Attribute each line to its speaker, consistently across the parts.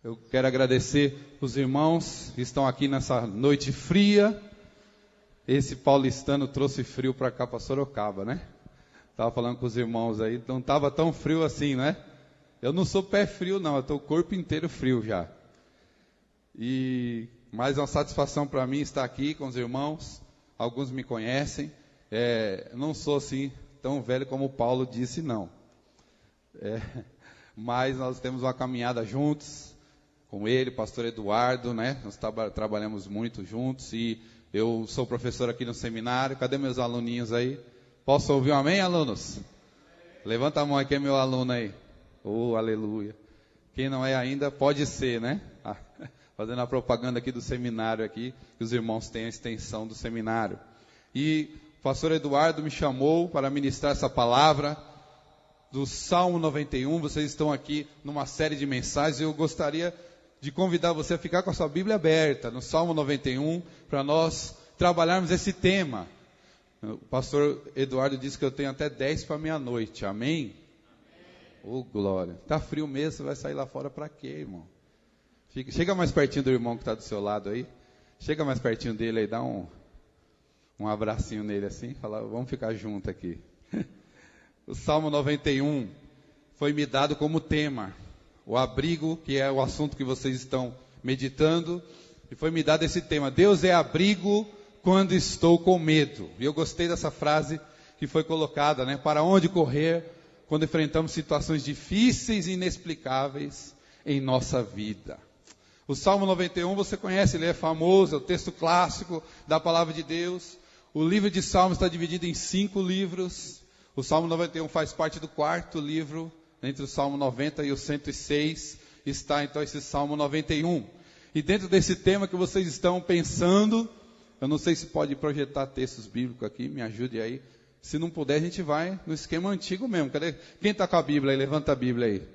Speaker 1: Eu quero agradecer os irmãos que estão aqui nessa noite fria. Esse paulistano trouxe frio para cá, para Sorocaba, né? Estava falando com os irmãos aí, não estava tão frio assim, né? Eu não sou pé frio não, eu estou o corpo inteiro frio já. E mais uma satisfação para mim estar aqui com os irmãos. Alguns me conhecem. Eu não sou assim tão velho como o Paulo disse, não. Mas nós temos uma caminhada juntos, com ele, pastor Eduardo, né? Nós trabalhamos muito juntos e eu sou professor aqui no seminário. Cadê meus aluninhos aí? Posso ouvir um amém, alunos? Levanta a mão aí, quem é meu aluno aí? Oh, aleluia. Quem não é ainda, pode ser, né? Fazendo a propaganda aqui do seminário aqui, que os irmãos têm a extensão do seminário. E o pastor Eduardo me chamou para ministrar essa palavra do Salmo 91. Vocês estão aqui numa série de mensagens e eu gostaria de convidar você a ficar com a sua Bíblia aberta no Salmo 91 para nós trabalharmos esse tema. O pastor Eduardo disse que eu tenho até 10 para meia-noite, amém? Oh, glória. Está frio mesmo, você vai sair lá fora para quê, irmão? Chega mais pertinho do irmão que está do seu lado aí. Chega mais pertinho dele aí, dá um abracinho nele assim. Fala, vamos ficar junto aqui. O Salmo 91 foi me dado como tema. O abrigo, que é o assunto que vocês estão meditando. E foi me dado esse tema. Deus é abrigo quando estou com medo. E eu gostei dessa frase que foi colocada, né? Para onde correr quando enfrentamos situações difíceis e inexplicáveis em nossa vida. O Salmo 91 você conhece, ele é famoso, é o texto clássico da palavra de Deus. O livro de Salmos está dividido em 5 livros. O Salmo 91 faz parte do 4º livro. Entre o Salmo 90 e o 106 está então esse Salmo 91. E dentro desse tema que vocês estão pensando, eu não sei se pode projetar textos bíblicos aqui, me ajude aí. Se não puder, a gente vai no esquema antigo mesmo. Cadê? Quem está com a Bíblia aí? Levanta a Bíblia aí.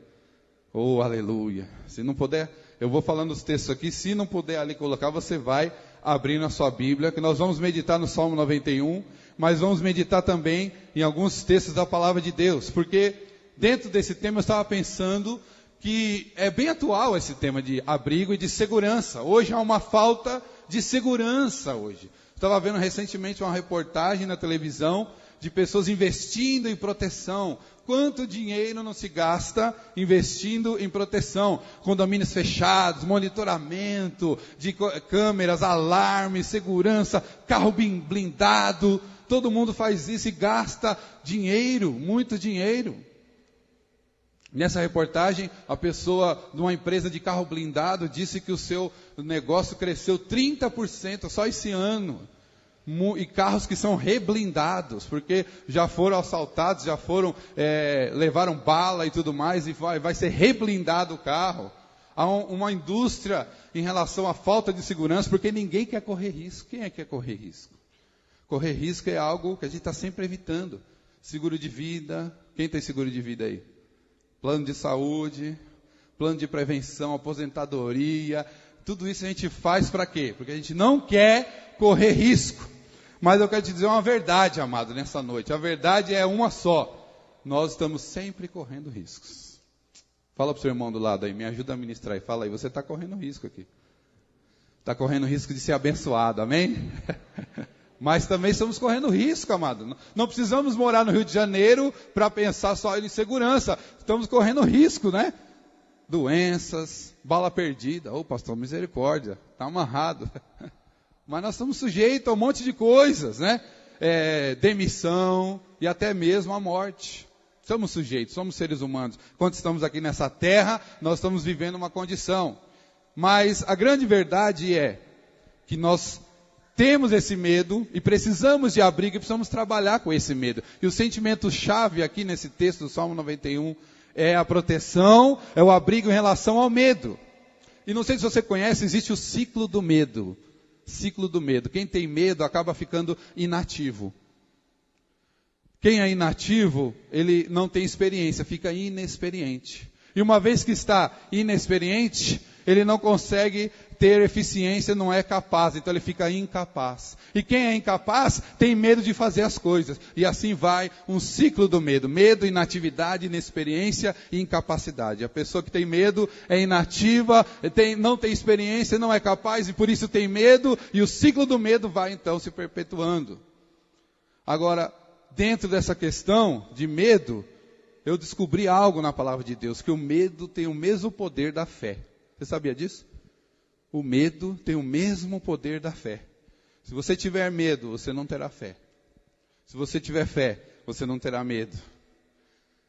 Speaker 1: Oh, aleluia. Se não puder, eu vou falando os textos aqui. Se não puder ali colocar, você vai abrindo a sua Bíblia, que nós vamos meditar no Salmo 91, mas vamos meditar também em alguns textos da palavra de Deus, porque dentro desse tema eu estava pensando que é bem atual esse tema de abrigo e de segurança. Hoje há uma falta de segurança hoje. Estava vendo recentemente uma reportagem na televisão de pessoas investindo em proteção. Quanto dinheiro não se gasta investindo em proteção? Condomínios fechados, monitoramento de câmeras, alarme, segurança, carro blindado. Todo mundo faz isso e gasta dinheiro, muito dinheiro. Nessa reportagem, a pessoa de uma empresa de carro blindado disse que o seu negócio cresceu 30% só esse ano. E carros que são reblindados, porque já foram assaltados, já foram, levaram bala e tudo mais, e vai ser reblindado o carro. Há uma indústria em relação à falta de segurança, porque ninguém quer correr risco. Quem é que quer correr risco? Correr risco é algo que a gente está sempre evitando. Seguro de vida, quem tem seguro de vida aí? Plano de saúde, plano de prevenção, aposentadoria, tudo isso a gente faz para quê? Porque a gente não quer correr risco. Mas eu quero te dizer uma verdade, amado, nessa noite. A verdade é uma só. Nós estamos sempre correndo riscos. Fala para o seu irmão do lado aí, me ajuda a ministrar. E fala aí, você está correndo risco aqui. Está correndo risco de ser abençoado, amém? Mas também estamos correndo risco, amado. Não precisamos morar no Rio de Janeiro para pensar só em segurança. Estamos correndo risco, né? Doenças, bala perdida. Ô, pastor, misericórdia, está amarrado. Mas nós estamos sujeitos a um monte de coisas, né? Demissão e até mesmo a morte. Estamos sujeitos, somos seres humanos. Quando estamos aqui nessa terra, nós estamos vivendo uma condição. Mas a grande verdade é que nós temos esse medo e precisamos de abrigo e precisamos trabalhar com esse medo. E o sentimento-chave aqui nesse texto do Salmo 91 é a proteção, é o abrigo em relação ao medo. E não sei se você conhece, existe o ciclo do medo. Ciclo do medo. Quem tem medo acaba ficando inativo. Quem é inativo, ele não tem experiência, fica inexperiente. E uma vez que está inexperiente, ele não consegue ter eficiência, não é capaz, então ele fica incapaz. E quem é incapaz tem medo de fazer as coisas. E assim vai um ciclo do medo. Medo, inatividade, inexperiência e incapacidade. A pessoa que tem medo é inativa, não tem experiência, não é capaz e por isso tem medo. E o ciclo do medo vai então se perpetuando. Agora, dentro dessa questão de medo, eu descobri algo na palavra de Deus, que o medo tem o mesmo poder da fé. Você sabia disso? O medo tem o mesmo poder da fé. Se você tiver medo, você não terá fé. Se você tiver fé, você não terá medo.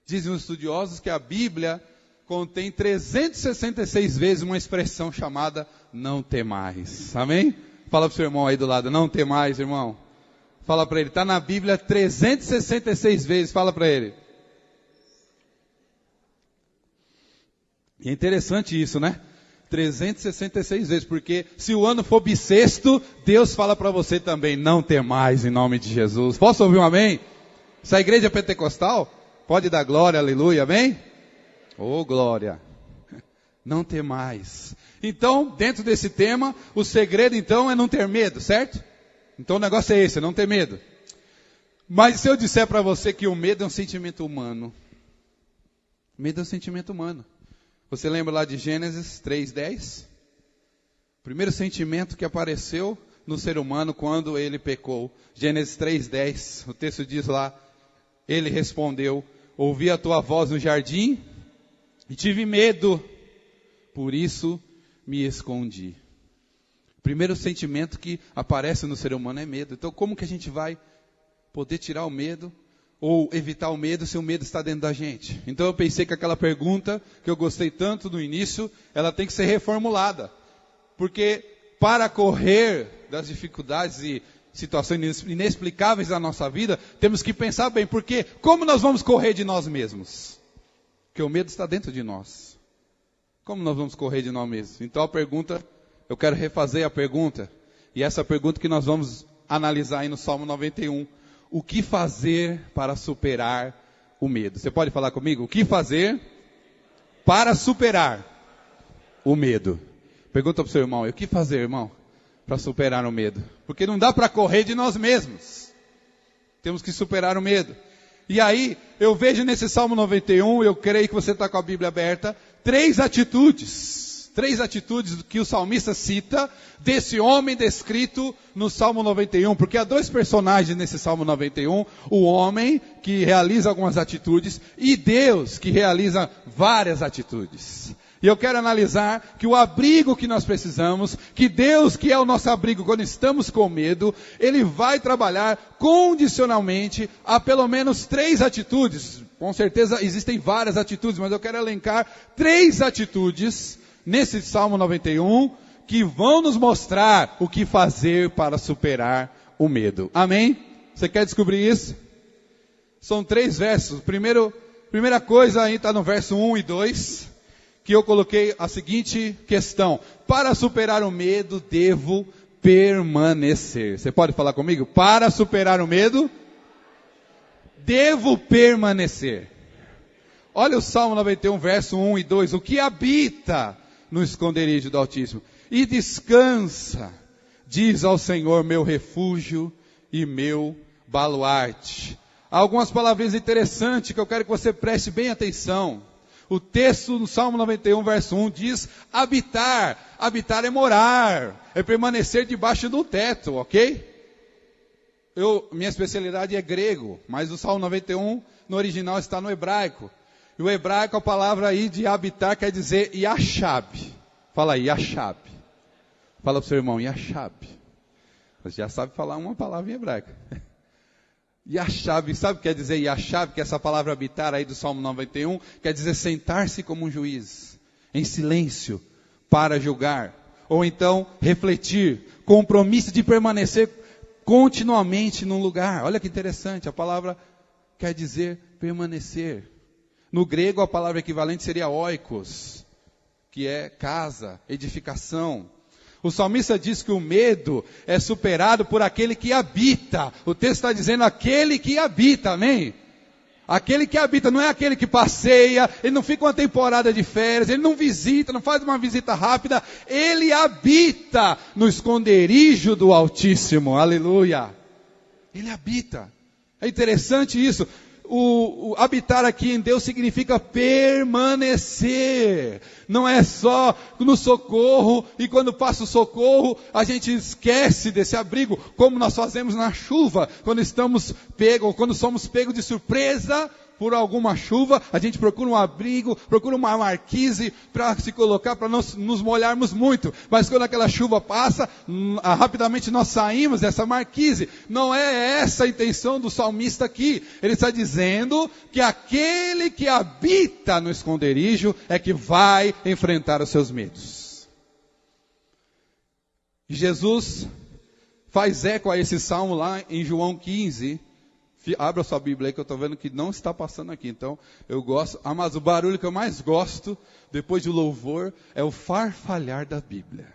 Speaker 1: Dizem os estudiosos que a Bíblia contém 366 vezes uma expressão chamada não temais. Amém? Fala para o seu irmão aí do lado, não temais, irmão. Fala para ele, está na Bíblia 366 vezes, fala para ele. E é interessante isso, né? 366 vezes, porque se o ano for bissexto, Deus fala para você também, não temais em nome de Jesus. Posso ouvir um amém? Essa igreja é pentecostal? Pode dar glória, aleluia, amém? Oh, glória. Não temais. Então, dentro desse tema, o segredo então é não ter medo, certo? Então o negócio é esse, não ter medo. Mas se eu disser para você que o medo é um sentimento humano, medo é um sentimento humano. Você lembra lá de Gênesis 3:10? O primeiro sentimento que apareceu no ser humano quando ele pecou. Gênesis 3:10, o texto diz lá, ele respondeu, ouvi a tua voz no jardim e tive medo, por isso me escondi. O primeiro sentimento que aparece no ser humano é medo. Então como que a gente vai poder tirar o medo? Ou evitar o medo se o medo está dentro da gente. Então eu pensei que aquela pergunta, que eu gostei tanto no início, ela tem que ser reformulada. Porque para correr das dificuldades e situações inexplicáveis da nossa vida, temos que pensar bem, porque como nós vamos correr de nós mesmos? Porque o medo está dentro de nós. Como nós vamos correr de nós mesmos? Então a pergunta, eu quero refazer a pergunta, e essa pergunta que nós vamos analisar aí no Salmo 91. O que fazer para superar o medo? Você pode falar comigo? O que fazer para superar o medo? Pergunta para o seu irmão, o que fazer, irmão, para superar o medo? Porque não dá para correr de nós mesmos. Temos que superar o medo. E aí, eu vejo nesse Salmo 91, eu creio que você está com a Bíblia aberta, três atitudes que o salmista cita desse homem descrito no Salmo 91, porque há dois personagens nesse Salmo 91, o homem que realiza algumas atitudes e Deus que realiza várias atitudes. E eu quero analisar que o abrigo que nós precisamos, que Deus que é o nosso abrigo quando estamos com medo, Ele vai trabalhar condicionalmente a pelo menos três atitudes. Com certeza existem várias atitudes, mas eu quero elencar três atitudes nesse Salmo 91, que vão nos mostrar o que fazer para superar o medo. Amém? Você quer descobrir isso? São três versos. Primeira coisa aí está no verso 1 e 2, que eu coloquei a seguinte questão. Para superar o medo, devo permanecer. Você pode falar comigo? Para superar o medo, devo permanecer. Olha o Salmo 91, verso 1 e 2. O que habita no esconderijo do Altíssimo e descansa, diz ao Senhor, meu refúgio e meu baluarte. Há algumas palavrinhas interessantes que eu quero que você preste bem atenção. O texto no Salmo 91, verso 1 diz habitar. Habitar é morar, é permanecer debaixo do teto, ok? Minha especialidade é grego, mas o Salmo 91 no original está no hebraico. E o hebraico, a palavra aí de habitar quer dizer yashab. Fala aí, yashab. Fala para o seu irmão, yashab. Você já sabe falar uma palavra em hebraico. Yashab, sabe o que quer dizer yashab? Que essa palavra habitar aí do Salmo 91, quer dizer sentar-se como um juiz, em silêncio, para julgar. Ou então, refletir, compromisso de permanecer continuamente num lugar. Olha que interessante, a palavra quer dizer permanecer. No grego, a palavra equivalente seria oikos, que é casa, edificação. O salmista diz que o medo é superado por aquele que habita. O texto está dizendo aquele que habita, amém? Aquele que habita, não é aquele que passeia, ele não fica uma temporada de férias, ele não visita, não faz uma visita rápida, ele habita no esconderijo do Altíssimo, aleluia. Ele habita. É interessante isso. O habitar aqui em Deus significa permanecer. Não é só no socorro, e quando passa o socorro, a gente esquece desse abrigo, como nós fazemos na chuva, quando estamos pegos, ou quando somos pegos de surpresa por alguma chuva, a gente procura um abrigo, procura uma marquise para se colocar, para não nos molharmos muito. Mas quando aquela chuva passa, rapidamente nós saímos dessa marquise. Não é essa a intenção do salmista aqui. Ele está dizendo que aquele que habita no esconderijo é que vai enfrentar os seus medos. E Jesus faz eco a esse salmo lá em João 15. Abra sua Bíblia aí que eu estou vendo que não está passando aqui. Então, eu gosto. Mas o barulho que eu mais gosto, depois do louvor, é o farfalhar da Bíblia.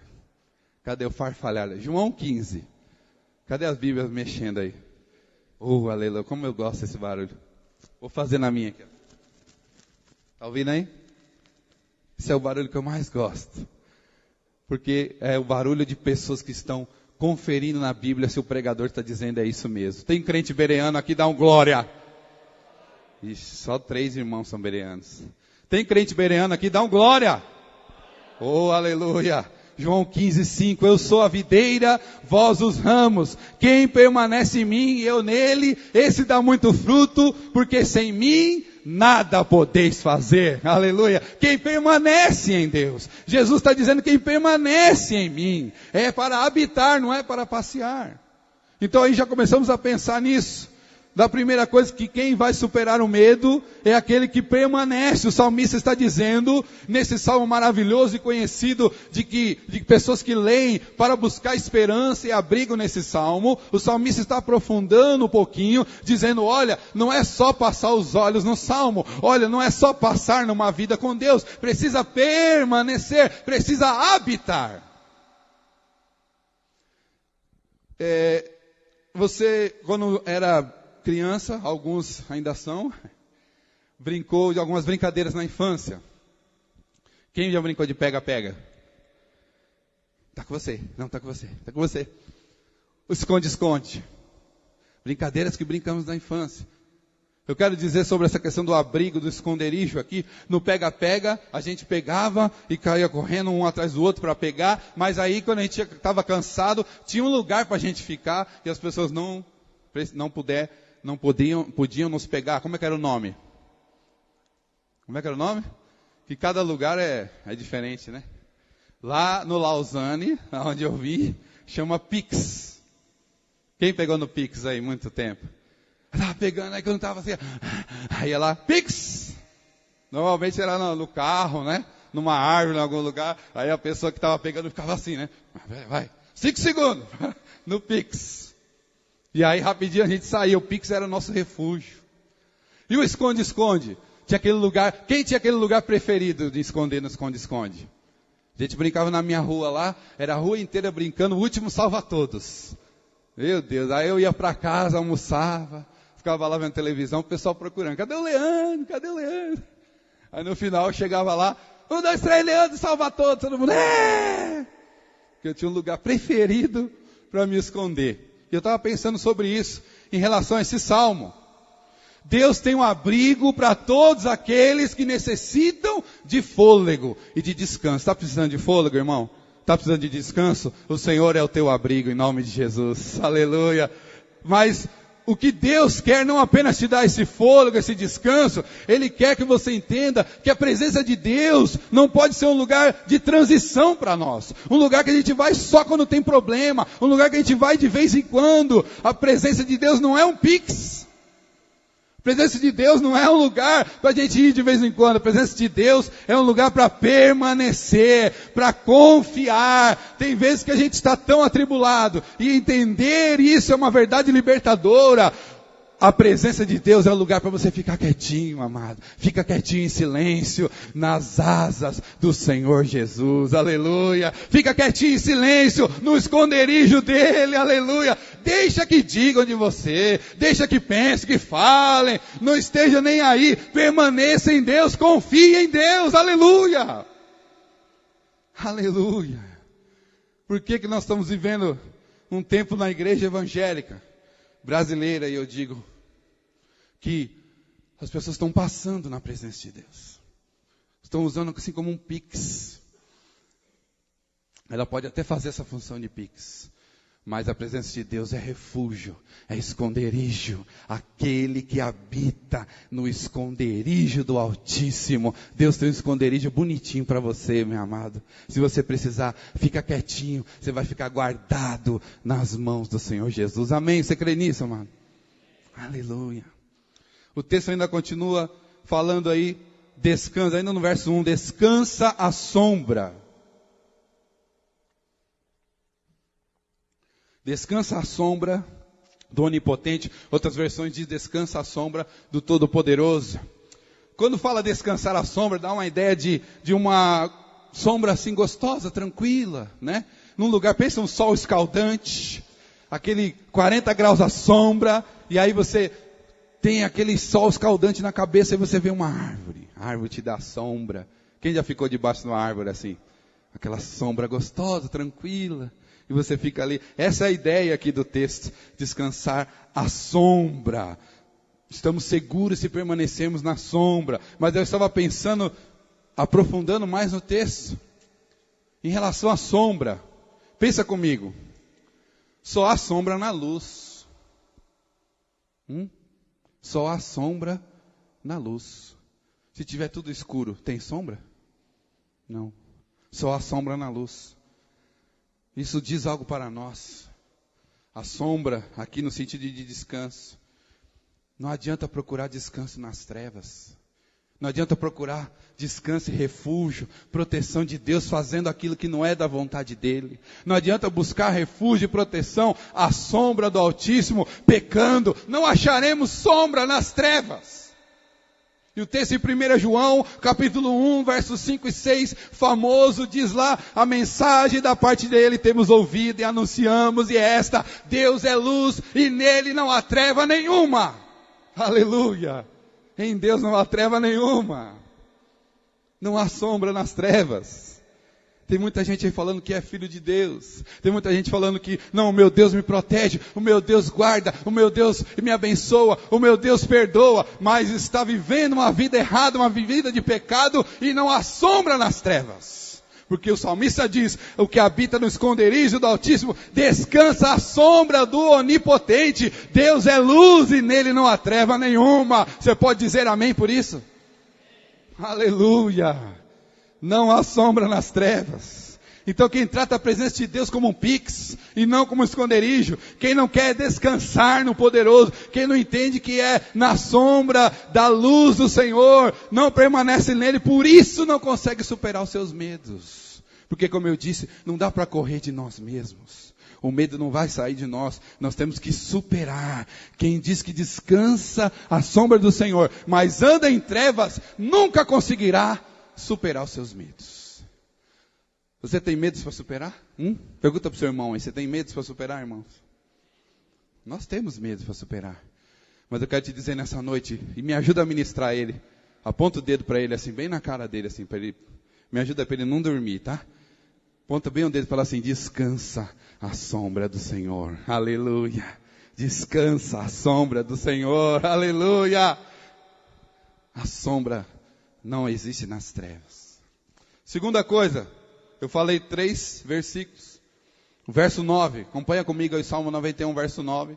Speaker 1: Cadê o farfalhar? João 15. Cadê as Bíblias mexendo aí? Oh, aleluia. Como eu gosto desse barulho. Vou fazer na minha aqui. Está ouvindo aí? Esse é o barulho que eu mais gosto. Porque é o barulho de pessoas que estão conferindo na Bíblia se o pregador está dizendo é isso mesmo. Tem crente bereano aqui, dá um glória. Ixi, só 3 irmãos são bereanos. Tem crente bereano aqui, dá um glória. Oh, aleluia. João 15:5, eu sou a videira, vós os ramos. Quem permanece em mim e eu nele, esse dá muito fruto, porque sem mim nada podeis fazer. Aleluia. Quem permanece em Deus. Jesus está dizendo quem permanece em mim. É para habitar, não é para passear. Então aí já começamos a pensar nisso. Da primeira coisa, que quem vai superar o medo é aquele que permanece. O salmista está dizendo, nesse salmo maravilhoso e conhecido, de pessoas que leem para buscar esperança e abrigo nesse salmo, o salmista está aprofundando um pouquinho, dizendo, olha, não é só passar os olhos no salmo, olha, não é só passar numa vida com Deus, precisa permanecer, precisa habitar. Você, quando era criança, alguns ainda são, brincou de algumas brincadeiras na infância. Quem já brincou de pega-pega? Está com você, não está com você, está com você. O esconde-esconde. Brincadeiras que brincamos na infância. Eu quero dizer sobre essa questão do abrigo, do esconderijo aqui. No pega-pega, a gente pegava e caía correndo um atrás do outro para pegar. Mas aí, quando a gente estava cansado, tinha um lugar para a gente ficar e as pessoas não podiam nos pegar. Como é que era o nome? Como é que era o nome? Que cada lugar é diferente, né? Lá no Lausanne, onde eu vi, chama Pix. Quem pegou no Pix aí muito tempo? Eu estava pegando, aí quando estava assim, aí ia lá, Pix! Normalmente era no carro, né? Numa árvore, em algum lugar. Aí a pessoa que estava pegando ficava assim, né? Vai, 5 segundos no Pix. E aí rapidinho a gente saía, o Pix era o nosso refúgio. E o esconde-esconde? Tinha aquele lugar, quem tinha aquele lugar preferido de esconder no esconde-esconde? A gente brincava na minha rua lá, era a rua inteira brincando, o último salva-todos. Meu Deus, aí eu ia para casa, almoçava, ficava lá vendo televisão, o pessoal procurando, cadê o Leandro, cadê o Leandro? Aí no final eu chegava lá, 1, 2, 3, Leandro, salva-todos, todo mundo, porque eu tinha um lugar preferido para me esconder. E eu estava pensando sobre isso, em relação a esse salmo. Deus tem um abrigo para todos aqueles que necessitam de fôlego e de descanso. Está precisando de fôlego, irmão? Está precisando de descanso? O Senhor é o teu abrigo, em nome de Jesus. Aleluia. Mas o que Deus quer não apenas te dar esse fôlego, esse descanso. Ele quer que você entenda que a presença de Deus não pode ser um lugar de transição para nós. Um lugar que a gente vai só quando tem problema. Um lugar que a gente vai de vez em quando. A presença de Deus não é um Pix. A presença de Deus não é um lugar para a gente ir de vez em quando. A presença de Deus é um lugar para permanecer, para confiar. Tem vezes que a gente está tão atribulado. E entender isso é uma verdade libertadora. A presença de Deus é o lugar para você ficar quietinho, amado. Fica quietinho em silêncio, nas asas do Senhor Jesus, aleluia. Fica quietinho em silêncio, no esconderijo dEle, aleluia. Deixa que digam de você, deixa que pensem, que falem, não esteja nem aí. Permaneça em Deus, confie em Deus, aleluia. Aleluia. Por que nós estamos vivendo um tempo na igreja evangélica brasileira, e eu digo que as pessoas estão passando na presença de Deus. Estão usando assim como um Pix. Ela pode até fazer essa função de Pix. Mas a presença de Deus é refúgio, é esconderijo. Aquele que habita no esconderijo do Altíssimo. Deus tem um esconderijo bonitinho para você, meu amado. Se você precisar, fica quietinho. Você vai ficar guardado nas mãos do Senhor Jesus. Amém? Você crê nisso, amado? Aleluia. O texto ainda continua falando aí, descansa, ainda no verso 1, descansa a sombra. Descansa a sombra do Onipotente. Outras versões dizem descansa a sombra do Todo-Poderoso. Quando fala descansar a sombra, dá uma ideia de uma sombra assim gostosa, tranquila, né? Num lugar, pensa um sol escaldante, aquele 40 graus à sombra, e aí você tem aquele sol escaldante na cabeça e você vê uma árvore. A árvore te dá sombra. Quem já ficou debaixo de uma árvore assim? Aquela sombra gostosa, tranquila. E você fica ali. Essa é a ideia aqui do texto. Descansar à sombra. Estamos seguros se permanecermos na sombra. Mas eu estava pensando, aprofundando mais no texto. Em relação à sombra. Pensa comigo. Só há sombra na luz. Só há sombra na luz. Se tiver tudo escuro, tem sombra? Não. Só há sombra na luz. Isso diz algo para nós. A sombra, aqui no sentido de descanso. Não adianta procurar descanso nas trevas. Não adianta procurar descanso e refúgio, proteção de Deus, fazendo aquilo que não é da vontade dEle. Não adianta buscar refúgio e proteção à sombra do Altíssimo, pecando. Não acharemos sombra nas trevas. E o texto em 1 João, capítulo 1, versos 5 e 6, famoso, diz lá, a mensagem da parte dele temos ouvido e anunciamos, e é esta: Deus é luz e nele não há treva nenhuma. Aleluia! Em Deus não há treva nenhuma. Não há sombra nas trevas. Tem muita gente aí falando que é filho de Deus. Tem muita gente falando que, não, o meu Deus me protege, o meu Deus guarda, o meu Deus me abençoa, o meu Deus perdoa. Mas está vivendo uma vida errada, uma vida de pecado, e não há sombra nas trevas. Porque o salmista diz, o que habita no esconderijo do Altíssimo, descansa à sombra do Onipotente. Deus é luz e nele não há treva nenhuma. Você pode dizer amém por isso? Aleluia! Não há sombra nas trevas. Então quem trata a presença de Deus como um Pix e não como um esconderijo, quem não quer descansar no poderoso, quem não entende que é na sombra da luz do Senhor, não permanece nele, por isso não consegue superar os seus medos. Porque como eu disse, não dá para correr de nós mesmos. O medo não vai sair de nós, nós temos que superar. Quem diz que descansa à sombra do Senhor, mas anda em trevas, nunca conseguirá superar os seus medos. Você tem medos para superar? Pergunta para o seu irmão aí, você tem medos para superar, irmãos? Nós temos medos para superar. Mas eu quero te dizer nessa noite, e me ajuda a ministrar ele. Aponta o dedo para ele assim, bem na cara dele assim, para ele, me ajuda para ele não dormir, tá? Aponta bem o dedo e fala assim, descansa à sombra do Senhor. Aleluia. Descansa à sombra do Senhor. Aleluia. A sombra não existe nas trevas. Segunda coisa, eu falei 3 versículos. O verso 9, acompanha comigo aí, Salmo 91, verso 9.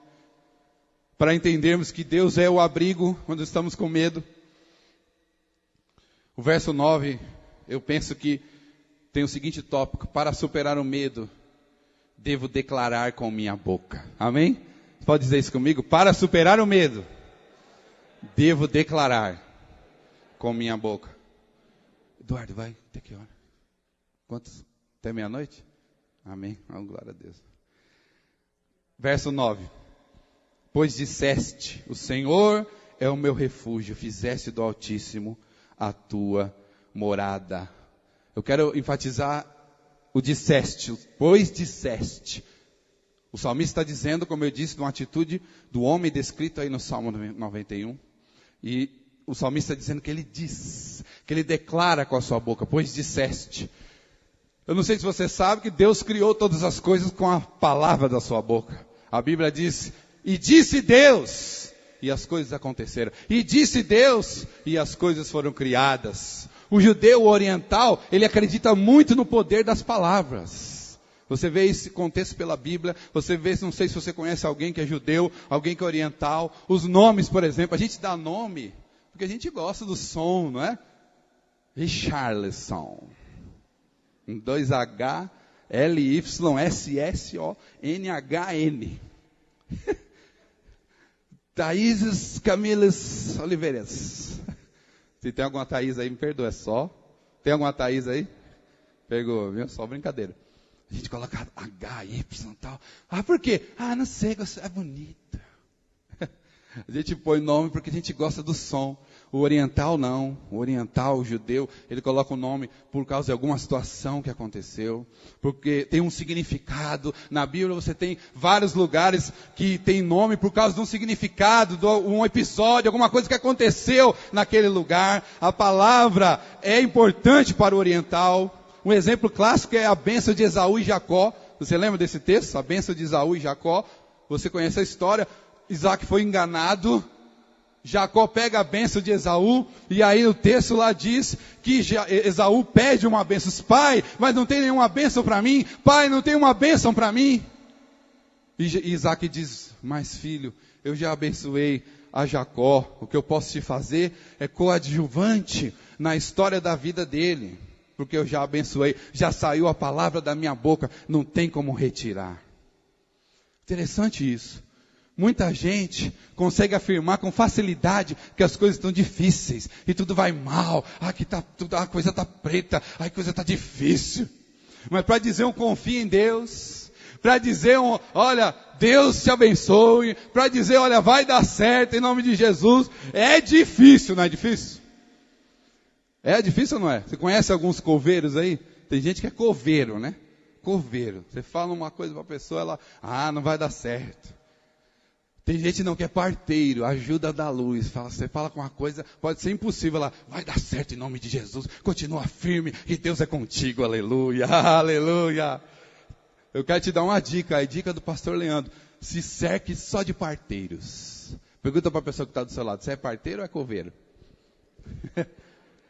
Speaker 1: Para entendermos que Deus é o abrigo quando estamos com medo. O verso 9, eu penso que tem o seguinte tópico: para superar o medo, devo declarar com minha boca. Amém? Você pode dizer isso comigo? Para superar o medo, devo declarar com minha boca. Eduardo, vai, até que hora? Quantos? Até meia-noite? Amém. Oh, glória a Deus. Verso 9. Pois disseste, o Senhor é o meu refúgio, fizeste do Altíssimo a tua morada. Eu quero enfatizar o disseste, pois disseste. O salmista está dizendo, como eu disse, de uma atitude do homem descrito aí no Salmo 91. E o salmista está dizendo que ele diz, que ele declara com a sua boca, pois disseste. Eu não sei se você sabe que Deus criou todas as coisas com a palavra da sua boca. A Bíblia diz, e disse Deus, e as coisas aconteceram. E disse Deus, e as coisas foram criadas. O judeu oriental, ele acredita muito no poder das palavras. Você vê esse contexto pela Bíblia, você vê, não sei se você conhece alguém que é judeu, alguém que é oriental. Os nomes, por exemplo, a gente dá nome, porque a gente gosta do som, não é? Richarlison. 2H, L-Y-S-S-O-N-H-N. Thaíses Camilas Oliveiras. Se tem alguma Thaís aí, me perdoa, é só. Tem alguma Thaís aí? Pegou, viu? Só brincadeira. A gente coloca H, Y e tal. Ah, por quê? Ah, não sei, é bonita. A gente põe nome porque a gente gosta do som. O oriental não. O oriental, o judeu, ele coloca o nome por causa de alguma situação que aconteceu. Porque tem um significado. Na Bíblia você tem vários lugares que tem nome por causa de um significado, de um episódio, alguma coisa que aconteceu naquele lugar. A palavra é importante para o oriental. Um exemplo clássico é a bênção de Esaú e Jacó. Você lembra desse texto? A bênção de Esaú e Jacó. Você conhece a história? Isaac foi enganado. Jacó pega a bênção de Esaú. E aí o texto lá diz que Esaú pede uma bênção. Pai, mas não tem nenhuma bênção para mim. Pai, não tem uma bênção para mim. E Isaac diz, mas filho, eu já abençoei a Jacó. O que eu posso te fazer é coadjuvante na história da vida dele. Porque eu já abençoei, já saiu a palavra da minha boca, não tem como retirar. Interessante isso. Muita gente consegue afirmar com facilidade que as coisas estão difíceis, e tudo vai mal, que a coisa está preta, a coisa está difícil. Mas para dizer um confia em Deus, para dizer olha, Deus te abençoe, para dizer olha, vai dar certo em nome de Jesus, é difícil, não é difícil? É difícil ou não é? Você conhece alguns coveiros aí? Tem gente que é coveiro, né? Coveiro. Você fala uma coisa para a pessoa, ela, não vai dar certo. Tem gente não que é parteiro, ajuda da luz. Você fala com uma coisa, pode ser impossível, ela vai dar certo em nome de Jesus. Continua firme, que Deus é contigo, aleluia, aleluia. Eu quero te dar uma dica, a dica do pastor Leandro. Se cerque só de parteiros. Pergunta para a pessoa que está do seu lado, você é parteiro ou é coveiro?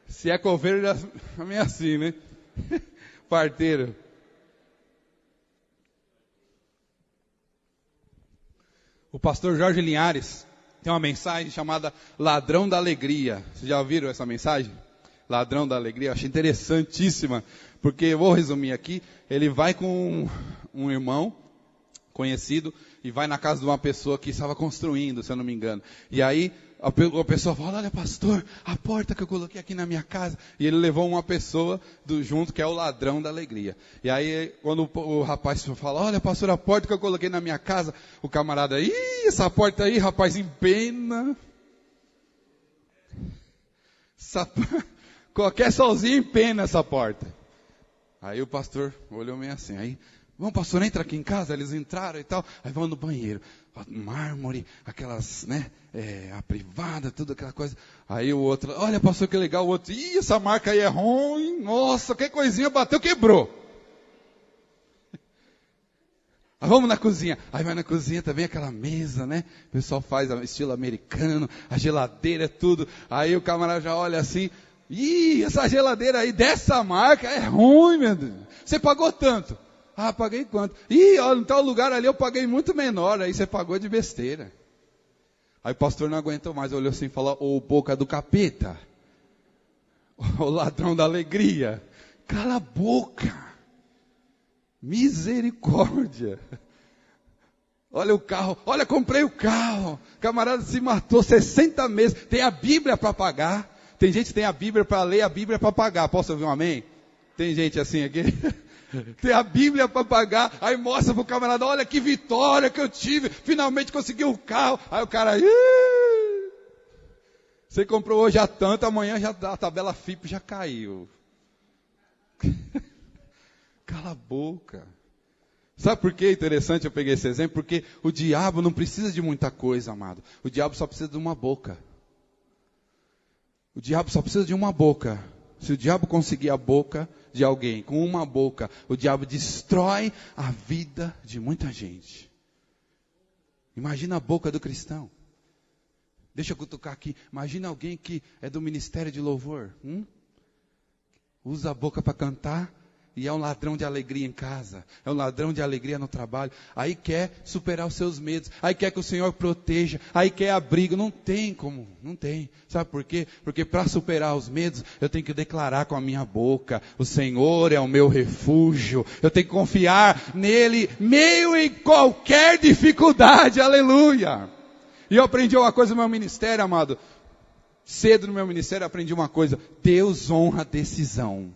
Speaker 1: Se é coveiro, já é meio assim, né? Parteiro. O pastor Jorge Linhares tem uma mensagem chamada Ladrão da Alegria. Vocês já ouviram essa mensagem? Ladrão da Alegria. Eu achei interessantíssima. Porque, eu vou resumir aqui, ele vai com um irmão conhecido e vai na casa de uma pessoa que estava construindo, se eu não me engano. E aí, a pessoa fala, olha pastor, a porta que eu coloquei aqui na minha casa. E ele levou uma pessoa junto, que é o ladrão da alegria. E aí, quando o rapaz fala, olha pastor, a porta que eu coloquei na minha casa. O camarada, essa porta aí, rapaz, empena. Qualquer solzinho empena essa porta. Aí o pastor olhou meio assim, aí, vamos pastor, entra aqui em casa. Eles entraram e tal, aí vão no banheiro. Mármore, aquelas, né, a privada, tudo aquela coisa. Aí o outro, olha pastor que legal, o outro, essa marca aí é ruim, nossa, que coisinha bateu, quebrou. Aí vamos na cozinha, aí vai na cozinha também aquela mesa, né, o pessoal faz estilo americano, a geladeira, tudo. Aí o camarada já olha assim, essa geladeira aí dessa marca é ruim, meu Deus, você pagou tanto? Paguei quanto? Olha, em tal lugar ali eu paguei muito menor. Aí você pagou de besteira. Aí o pastor não aguentou mais, olhou assim e falou, ô boca do capeta, o ladrão da alegria, cala a boca, misericórdia. Olha o carro, olha, comprei o carro, camarada se matou 60 meses, tem a Bíblia para pagar. Tem gente que tem a Bíblia para ler, a Bíblia para pagar. Posso ouvir um amém? Tem gente assim aqui? Tem a Bíblia para pagar. Aí mostra pro camarada, olha que vitória que eu tive. Finalmente consegui um carro. Aí o cara, você comprou hoje a tanto, amanhã já a tabela FIP já caiu. Cala a boca. Sabe por que é interessante eu peguei esse exemplo? Porque o diabo não precisa de muita coisa, amado. O diabo só precisa de uma boca. O diabo só precisa de uma boca. Se o diabo conseguir a boca de alguém, com uma boca, o diabo destrói a vida de muita gente. Imagina a boca do cristão. Deixa eu cutucar aqui. Imagina alguém que é do ministério de louvor. Usa a boca para cantar. E é um ladrão de alegria em casa, é um ladrão de alegria no trabalho, aí quer superar os seus medos, aí quer que o Senhor proteja, aí quer abrigo, não tem como, não tem, sabe por quê? Porque para superar os medos, eu tenho que declarar com a minha boca, o Senhor é o meu refúgio, eu tenho que confiar nele, meio em qualquer dificuldade, aleluia. E eu aprendi uma coisa no meu ministério, amado, cedo no meu ministério eu aprendi uma coisa, Deus honra decisão.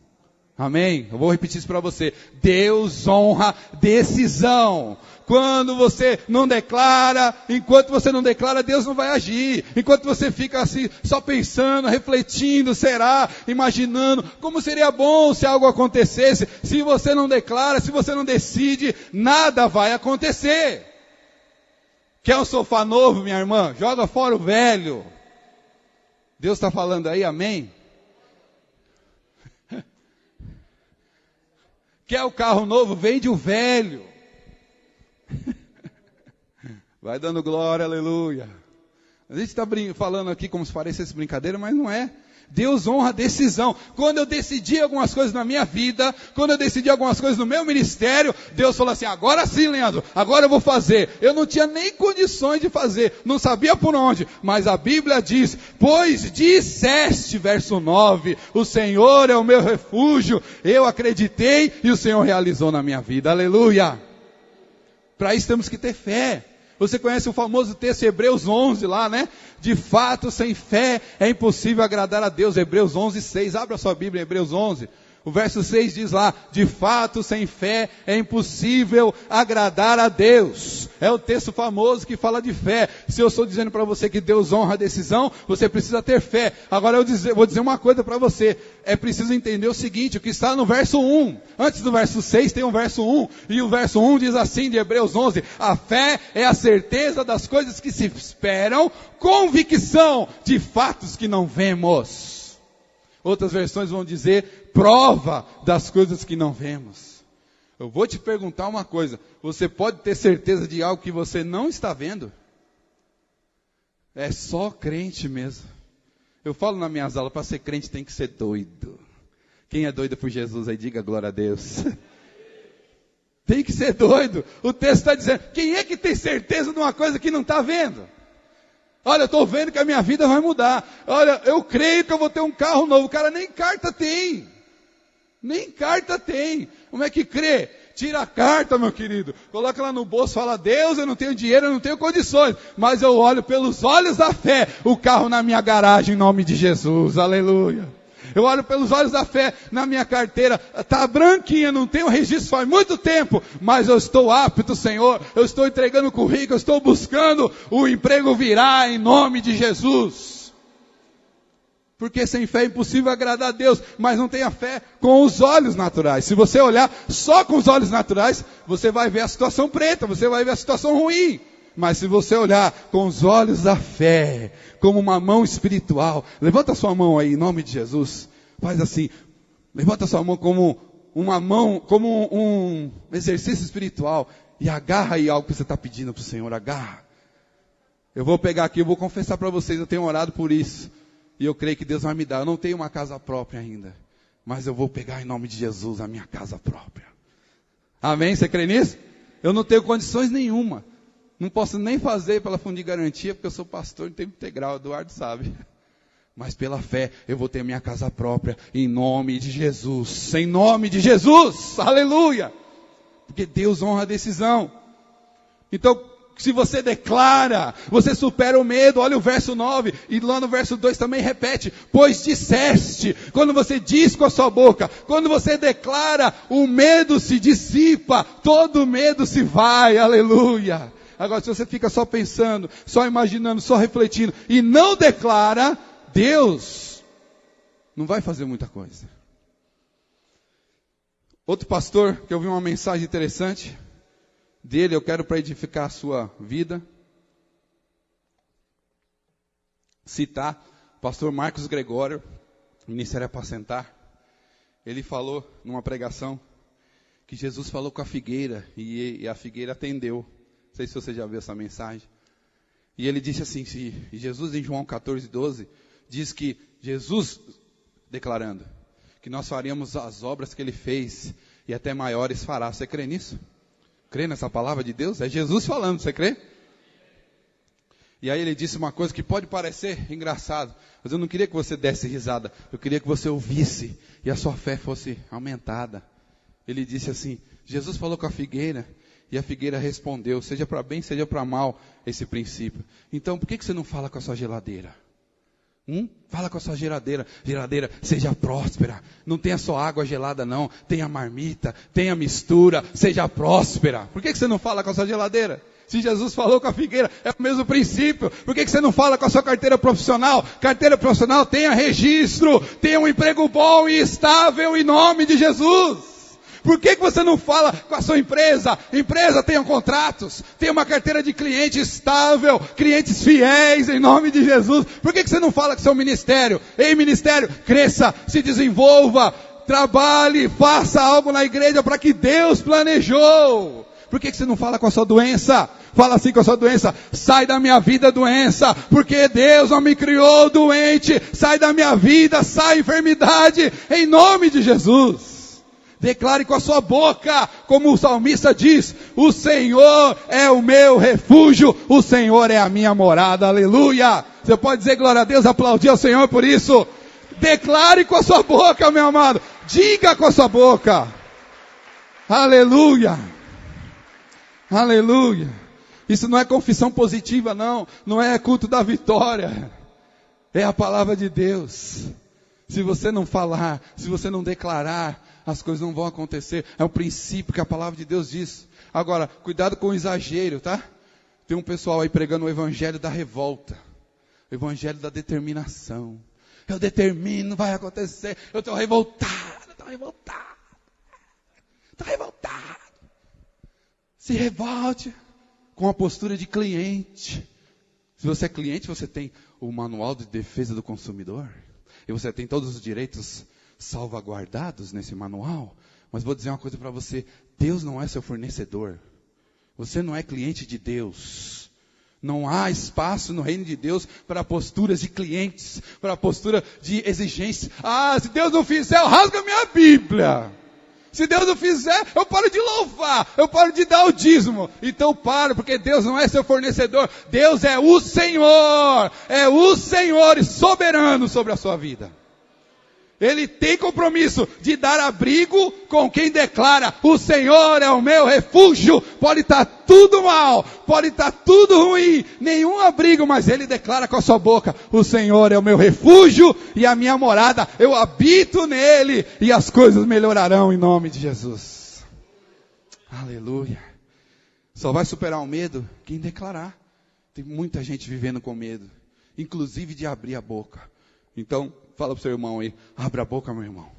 Speaker 1: Amém? Eu vou repetir isso para você. Deus honra decisão. Quando você não declara, enquanto você não declara, Deus não vai agir. Enquanto você fica assim, só pensando, refletindo, será, imaginando, como seria bom se algo acontecesse. Se você não declara, se você não decide, nada vai acontecer. Quer um sofá novo, minha irmã? Joga fora o velho. Deus está falando aí, amém? Quer o carro novo? Vende o velho. Vai dando glória, aleluia. A gente está falando aqui como se parecesse brincadeira, mas não é. Deus honra a decisão. Quando eu decidi algumas coisas na minha vida, quando eu decidi algumas coisas no meu ministério, Deus falou assim, agora sim, Leandro, agora eu vou fazer. Eu não tinha nem condições de fazer, não sabia por onde, mas a Bíblia diz, pois disseste, verso 9, o Senhor é o meu refúgio, eu acreditei e o Senhor realizou na minha vida, aleluia. Para isso temos que ter fé. Você conhece o famoso texto de Hebreus 11 lá, né? De fato, sem fé é impossível agradar a Deus. Hebreus 11, 6. Abra sua Bíblia em Hebreus 11. O verso 6 diz lá, de fato, sem fé é impossível agradar a Deus. É o texto famoso que fala de fé. Se eu estou dizendo para você que Deus honra a decisão, você precisa ter fé. Agora vou dizer uma coisa para você. É preciso entender o seguinte, o que está no verso 1. Antes do verso 6 tem o verso 1. E o verso 1 diz assim de Hebreus 11. A fé é a certeza das coisas que se esperam, convicção de fatos que não vemos. Outras versões vão dizer, prova das coisas que não vemos. Eu vou te perguntar uma coisa. Você pode ter certeza de algo que você não está vendo? É só crente mesmo. Eu falo nas minhas aulas, para ser crente tem que ser doido. Quem é doido por Jesus aí, diga glória a Deus. Tem que ser doido. O texto está dizendo, quem é que tem certeza de uma coisa que não está vendo? Olha, eu estou vendo que a minha vida vai mudar. Olha, eu creio que eu vou ter um carro novo. O cara nem carta tem. Nem carta tem. Como é que crê? Tira a carta, meu querido. Coloca lá no bolso, fala, Deus, eu não tenho dinheiro, eu não tenho condições. Mas eu olho pelos olhos da fé. O carro na minha garagem, em nome de Jesus. Aleluia. Eu olho pelos olhos da fé na minha carteira. Está branquinha, não tenho registro faz muito tempo. Mas eu estou apto, Senhor. Eu estou entregando o currículo, eu estou buscando. O emprego virá em nome de Jesus. Porque sem fé é impossível agradar a Deus. Mas não tenha fé com os olhos naturais. Se você olhar só com os olhos naturais, você vai ver a situação preta. Você vai ver a situação ruim. Mas se você olhar com os olhos da fé, como uma mão espiritual, levanta sua mão aí em nome de Jesus, faz assim, levanta sua mão como uma mão, como um exercício espiritual, e agarra aí algo que você está pedindo para o Senhor, agarra. Eu vou pegar aqui, eu vou confessar para vocês, eu tenho orado por isso, e eu creio que Deus vai me dar. Eu não tenho uma casa própria ainda, mas eu vou pegar em nome de Jesus a minha casa própria. Amém? Você crê nisso? Eu não tenho condições nenhuma. Não posso nem fazer pela fundo de garantia, porque eu sou pastor em tempo integral, Eduardo sabe. Mas pela fé, eu vou ter minha casa própria, em nome de Jesus. Em nome de Jesus, aleluia. Porque Deus honra a decisão. Então, Se você declara, você supera o medo. Olha o verso 9, e lá no verso 2 também repete. Pois disseste, quando você diz com a sua boca, quando você declara, o medo se dissipa, todo medo se vai, aleluia. Agora, se você fica só pensando, só imaginando, só refletindo, e não declara, Deus não vai fazer muita coisa. Outro pastor, que eu vi uma mensagem interessante dele, eu quero para edificar a sua vida, citar o pastor Marcos Gregório, Ministério Apacentar. Ele falou numa pregação que Jesus falou com a figueira e a figueira atendeu. Não sei se você já viu essa mensagem. E ele disse assim, Jesus em João 14:12 diz que Jesus declarando que nós faríamos as obras que ele fez e até maiores fará. Você crê nisso? Crê nessa palavra de Deus? É Jesus falando, você crê? E aí ele disse uma coisa que pode parecer engraçado, mas eu não queria que você desse risada, eu queria que você ouvisse e a sua fé fosse aumentada. Ele disse assim, Jesus falou com a figueira e a figueira respondeu, seja para bem, seja para mal, esse princípio. Então por que você não fala com a sua geladeira? Fala com a sua geladeira, seja próspera, não tenha só água gelada não, tenha marmita, tenha mistura, seja próspera. Por que você não fala com a sua geladeira? Se Jesus falou com a figueira, é o mesmo princípio. Por que você não fala com a sua carteira profissional? Carteira profissional tenha registro, tenha um emprego bom e estável em nome de Jesus. Por que você não fala com a sua empresa? Empresa, tenha contratos, tenha uma carteira de cliente estável, clientes fiéis, em nome de Jesus. Por que você não fala com o seu ministério? Ei, ministério, cresça, se desenvolva, trabalhe, faça algo na igreja para que Deus planejou. Por que você não fala com a sua doença? Fala assim com a sua doença, sai da minha vida doença, porque Deus não me criou doente, sai da minha vida, sai enfermidade, em nome de Jesus. Declare com a sua boca, como o salmista diz, o Senhor é o meu refúgio, o Senhor é a minha morada, aleluia. Você pode dizer glória a Deus, aplaudir ao Senhor por isso. Declare com a sua boca, meu amado, diga com a sua boca, aleluia, aleluia. Isso não é confissão positiva não, não é culto da vitória, é a palavra de Deus. Se você não falar, se você não declarar, as coisas não vão acontecer. É um princípio que a palavra de Deus diz. Agora, cuidado com o exagero, tá? Tem um pessoal aí pregando o evangelho da revolta. O evangelho da determinação. Eu determino, vai acontecer. Eu estou revoltado, estou revoltado. Se revolte com a postura de cliente. Se você é cliente, você tem o manual de defesa do consumidor. E você tem todos os direitos salvaguardados nesse manual. Mas vou dizer uma coisa para você, Deus não é seu fornecedor, você não é cliente de Deus. Não há espaço no reino de Deus para posturas de clientes, para postura de exigência. Se Deus não fizer, eu rasgo a minha Bíblia. Se Deus não fizer, eu paro de louvar, eu paro de dar o dízimo. Então paro, porque Deus não é seu fornecedor, Deus é o Senhor e soberano sobre a sua vida. Ele tem compromisso de dar abrigo com quem declara, o Senhor é o meu refúgio. Pode estar tudo mal, pode estar tudo ruim, nenhum abrigo, mas ele declara com a sua boca, o Senhor é o meu refúgio e a minha morada, eu habito nele e as coisas melhorarão em nome de Jesus. Aleluia. Só vai superar o medo quem declarar. Tem muita gente vivendo com medo, inclusive de abrir a boca. Então, fala para o seu irmão aí, abre a boca, meu irmão.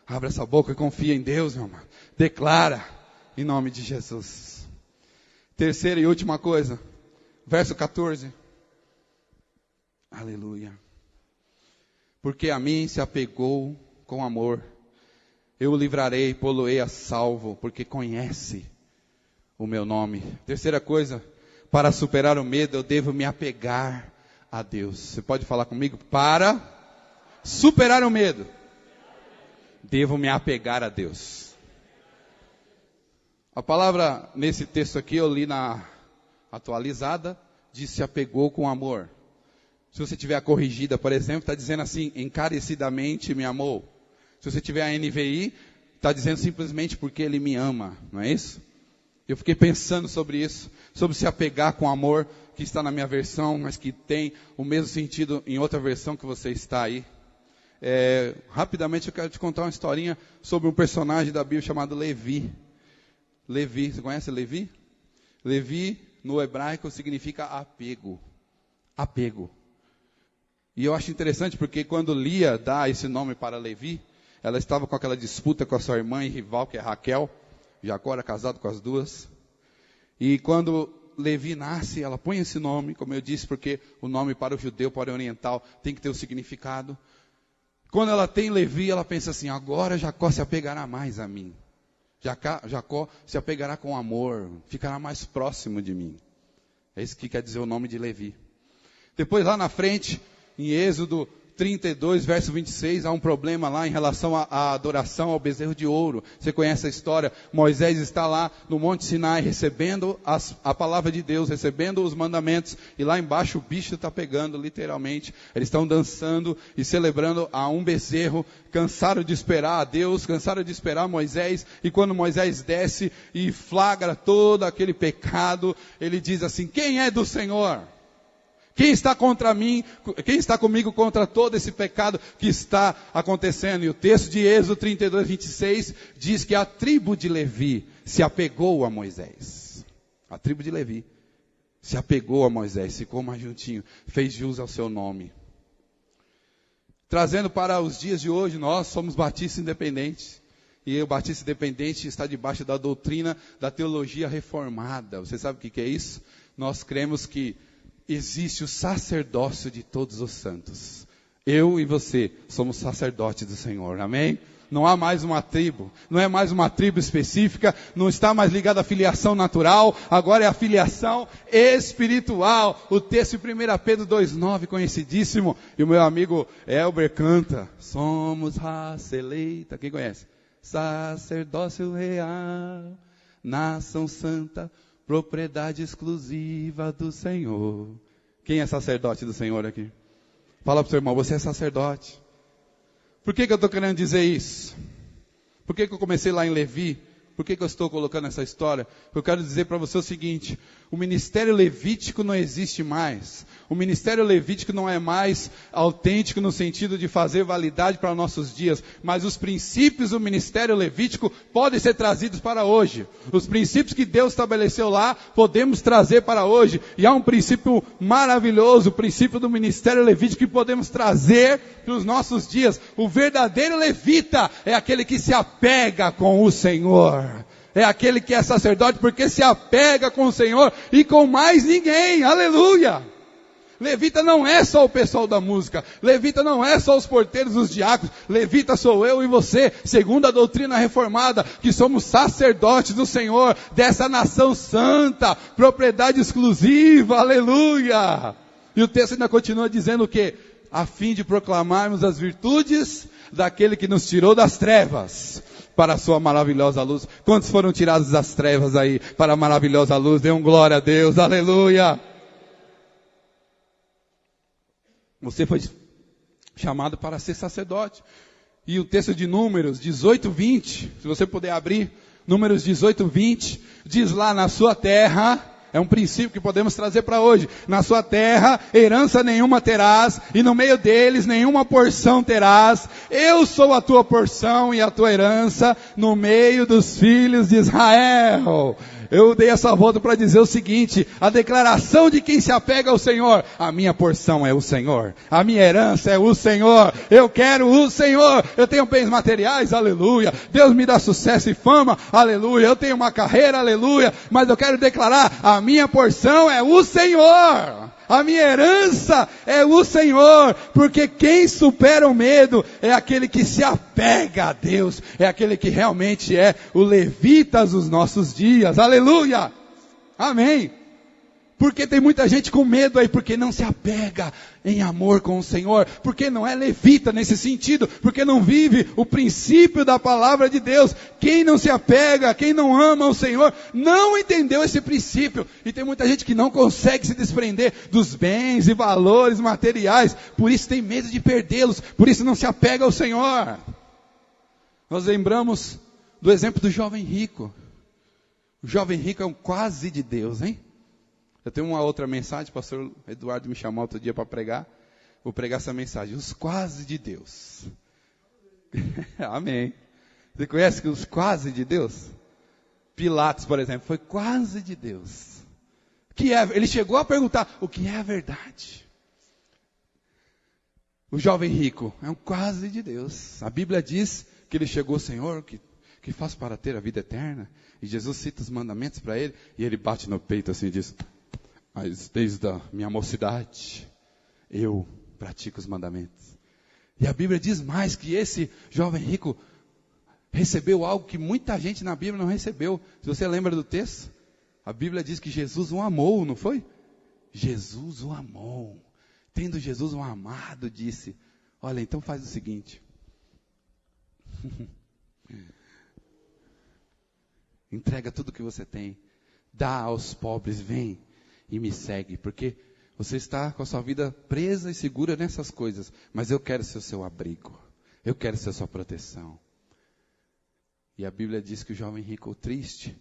Speaker 1: Abre essa boca e confia em Deus, meu irmão. Declara, em nome de Jesus. Terceira e última coisa, verso 14. Aleluia. Porque a mim se apegou com amor. Eu o livrarei, pô-lo-ei a salvo, porque conhece o meu nome. Terceira coisa, para superar o medo, eu devo me apegar a Deus. Você pode falar comigo? Para superar o medo, devo me apegar a Deus. A palavra nesse texto aqui, eu li na atualizada, diz se apegou com amor. Se você tiver a corrigida, por exemplo, está dizendo assim, encarecidamente me amou. Se você tiver a NVI, está dizendo simplesmente porque ele me ama, não é isso? Eu fiquei pensando sobre isso, sobre se apegar com amor, que está na minha versão, mas que tem o mesmo sentido em outra versão que você está aí. Rapidamente eu quero te contar uma historinha sobre um personagem da Bíblia chamado Levi. Levi, você conhece Levi? Levi, no hebraico, significa apego. Apego. E eu acho interessante porque quando Lia dá esse nome para Levi, ela estava com aquela disputa com a sua irmã e rival, que é Raquel. Jacó era casado com as duas. E quando Levi nasce, ela põe esse nome, como eu disse, porque o nome para o judeu, para o oriental, tem que ter um significado. Quando ela tem Levi, ela pensa assim, agora Jacó se apegará mais a mim. Jacó se apegará com amor, ficará mais próximo de mim. É isso que quer dizer o nome de Levi. Depois lá na frente, em Êxodo 32, verso 26, há um problema lá em relação à adoração ao bezerro de ouro. Você conhece a história? Moisés está lá no Monte Sinai recebendo a palavra de Deus, recebendo os mandamentos. E lá embaixo o bicho está pegando, literalmente. Eles estão dançando e celebrando a um bezerro. Cansaram de esperar a Deus, cansaram de esperar Moisés. E quando Moisés desce e flagra todo aquele pecado, ele diz assim, quem é do Senhor? Quem está contra mim? Quem está comigo contra todo esse pecado que está acontecendo? E o texto de Êxodo 32, 26 diz que a tribo de Levi se apegou a Moisés. A tribo de Levi se apegou a Moisés, ficou mais juntinho, fez jus ao seu nome. Trazendo para os dias de hoje, nós somos batistas independentes. E o batista independente está debaixo da doutrina da teologia reformada. Você sabe o que é isso? Nós cremos que existe o sacerdócio de todos os santos. Eu e você somos sacerdotes do Senhor, amém? Não há mais uma tribo, não é mais uma tribo específica, não está mais ligada à filiação natural, agora é a filiação espiritual. O texto de 1 Pedro 2,9, conhecidíssimo, e o meu amigo Elber canta, somos raça eleita, quem conhece? Sacerdócio real, nação santa, propriedade exclusiva do Senhor. Quem é sacerdote do Senhor aqui? Fala para o seu irmão, você é sacerdote. Por que eu estou querendo dizer isso? Por que eu comecei lá em Levi? Por que eu estou colocando essa história? Eu quero dizer para você o seguinte, o ministério levítico não existe mais. O ministério levítico não é mais autêntico no sentido de fazer validade para nossos dias. Mas os princípios do ministério levítico podem ser trazidos para hoje. Os princípios que Deus estabeleceu lá, podemos trazer para hoje. E há um princípio maravilhoso, o princípio do ministério levítico que podemos trazer para os nossos dias. O verdadeiro levita é aquele que se apega com o Senhor. É aquele que é sacerdote porque se apega com o Senhor e com mais ninguém. Aleluia! Levita não é só o pessoal da música. Levita não é só os porteiros, os diáconos. Levita sou eu e você, segundo a doutrina reformada, que somos sacerdotes do Senhor, dessa nação santa, propriedade exclusiva. Aleluia! E o texto ainda continua dizendo o quê? A fim de proclamarmos as virtudes daquele que nos tirou das trevas para a sua maravilhosa luz. Quantos foram tirados das trevas aí para a maravilhosa luz? Dê um glória a Deus, aleluia! Você foi chamado para ser sacerdote. E o texto de Números 18, 20, se você puder abrir, Números 18, 20, diz lá, na sua terra, é um princípio que podemos trazer para hoje, na sua terra herança nenhuma terás, e no meio deles nenhuma porção terás. Eu sou a tua porção e a tua herança no meio dos filhos de Israel. Eu dei essa volta para dizer o seguinte, a declaração de quem se apega ao Senhor, a minha porção é o Senhor, a minha herança é o Senhor, eu quero o Senhor, eu tenho bens materiais, aleluia, Deus me dá sucesso e fama, aleluia, eu tenho uma carreira, aleluia, mas eu quero declarar, a minha porção é o Senhor. A minha herança é o Senhor, porque quem supera o medo é aquele que se apega a Deus, é aquele que realmente é o levitas dos nossos dias, aleluia, amém. Porque tem muita gente com medo aí, porque não se apega em amor com o Senhor, porque não é levita nesse sentido, porque não vive o princípio da palavra de Deus. Quem não se apega, quem não ama o Senhor, não entendeu esse princípio. E tem muita gente que não consegue se desprender dos bens e valores materiais, por isso tem medo de perdê-los, por isso não se apega ao Senhor. Nós lembramos do exemplo do jovem rico. O jovem rico é um quase de Deus, hein? Eu tenho uma outra mensagem, o pastor Eduardo me chamou outro dia para pregar. Vou pregar essa mensagem, os quase de Deus. Amém. Você conhece os quase de Deus? Pilatos, por exemplo, foi quase de Deus. Ele chegou a perguntar, o que é a verdade? O jovem rico é um quase de Deus. A Bíblia diz que ele chegou, Senhor, que faço para ter a vida eterna? E Jesus cita os mandamentos para ele, e ele bate no peito assim e diz, mas desde a minha mocidade, eu pratico os mandamentos. E a Bíblia diz mais que esse jovem rico recebeu algo que muita gente na Bíblia não recebeu. Se você lembra do texto, a Bíblia diz que Jesus o amou, não foi? Jesus o amou. Tendo Jesus um amado, disse, olha, então faz o seguinte. Entrega tudo que você tem. Dá aos pobres, vem e me segue. Porque você está com a sua vida presa e segura nessas coisas. Mas eu quero ser o seu abrigo. Eu quero ser a sua proteção. E a Bíblia diz que o jovem rico, triste,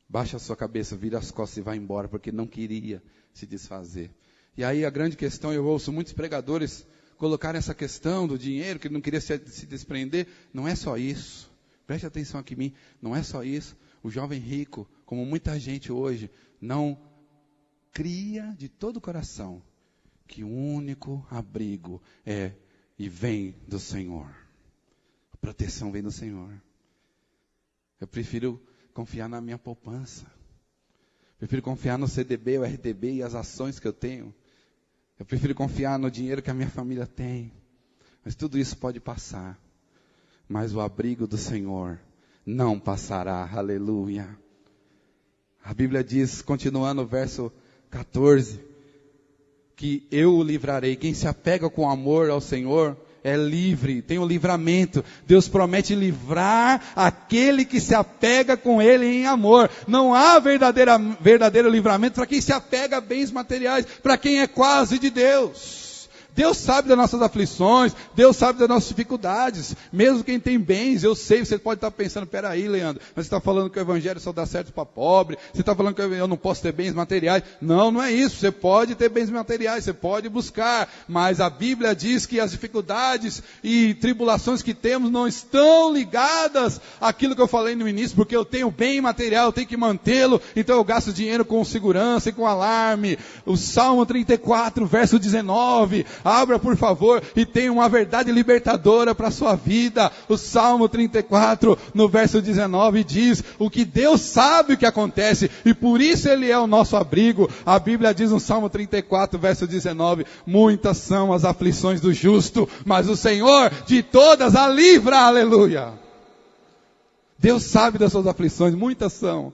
Speaker 1: baixa a sua cabeça, vira as costas e vai embora, porque não queria se desfazer. E aí a grande questão, eu ouço muitos pregadores colocar essa questão do dinheiro, que ele não queria se desprender. Não é só isso. Preste atenção aqui em mim. Não é só isso. O jovem rico, como muita gente hoje, não cria de todo o coração que o único abrigo é e vem do Senhor. A proteção vem do Senhor. Eu prefiro confiar na minha poupança. Prefiro confiar no CDB, o RDB e as ações que eu tenho. Eu prefiro confiar no dinheiro que a minha família tem. Mas tudo isso pode passar. Mas o abrigo do Senhor não passará. Aleluia. A Bíblia diz, continuando o verso 14, que eu o livrarei. Quem se apega com amor ao Senhor é livre, tem um livramento. Deus promete livrar aquele que se apega com Ele em amor. Não há verdadeiro livramento para quem se apega a bens materiais, para quem é quase de Deus. Deus sabe das nossas aflições, Deus sabe das nossas dificuldades. Mesmo quem tem bens, eu sei, você pode estar pensando, peraí, Leandro, mas você está falando que o evangelho só dá certo para pobre, você está falando que eu não posso ter bens materiais. Não, não é isso, você pode ter bens materiais, você pode buscar, mas a Bíblia diz que as dificuldades e tribulações que temos não estão ligadas àquilo que eu falei no início, porque eu tenho bem material, eu tenho que mantê-lo, então eu gasto dinheiro com segurança e com alarme. O Salmo 34, verso 19, abra por favor e tenha uma verdade libertadora para a sua vida. O Salmo 34 no verso 19 diz, o que Deus sabe o que acontece e por isso Ele é o nosso abrigo. A Bíblia diz no Salmo 34 verso 19, muitas são as aflições do justo, mas o Senhor de todas a livra, aleluia. Deus sabe das suas aflições, muitas são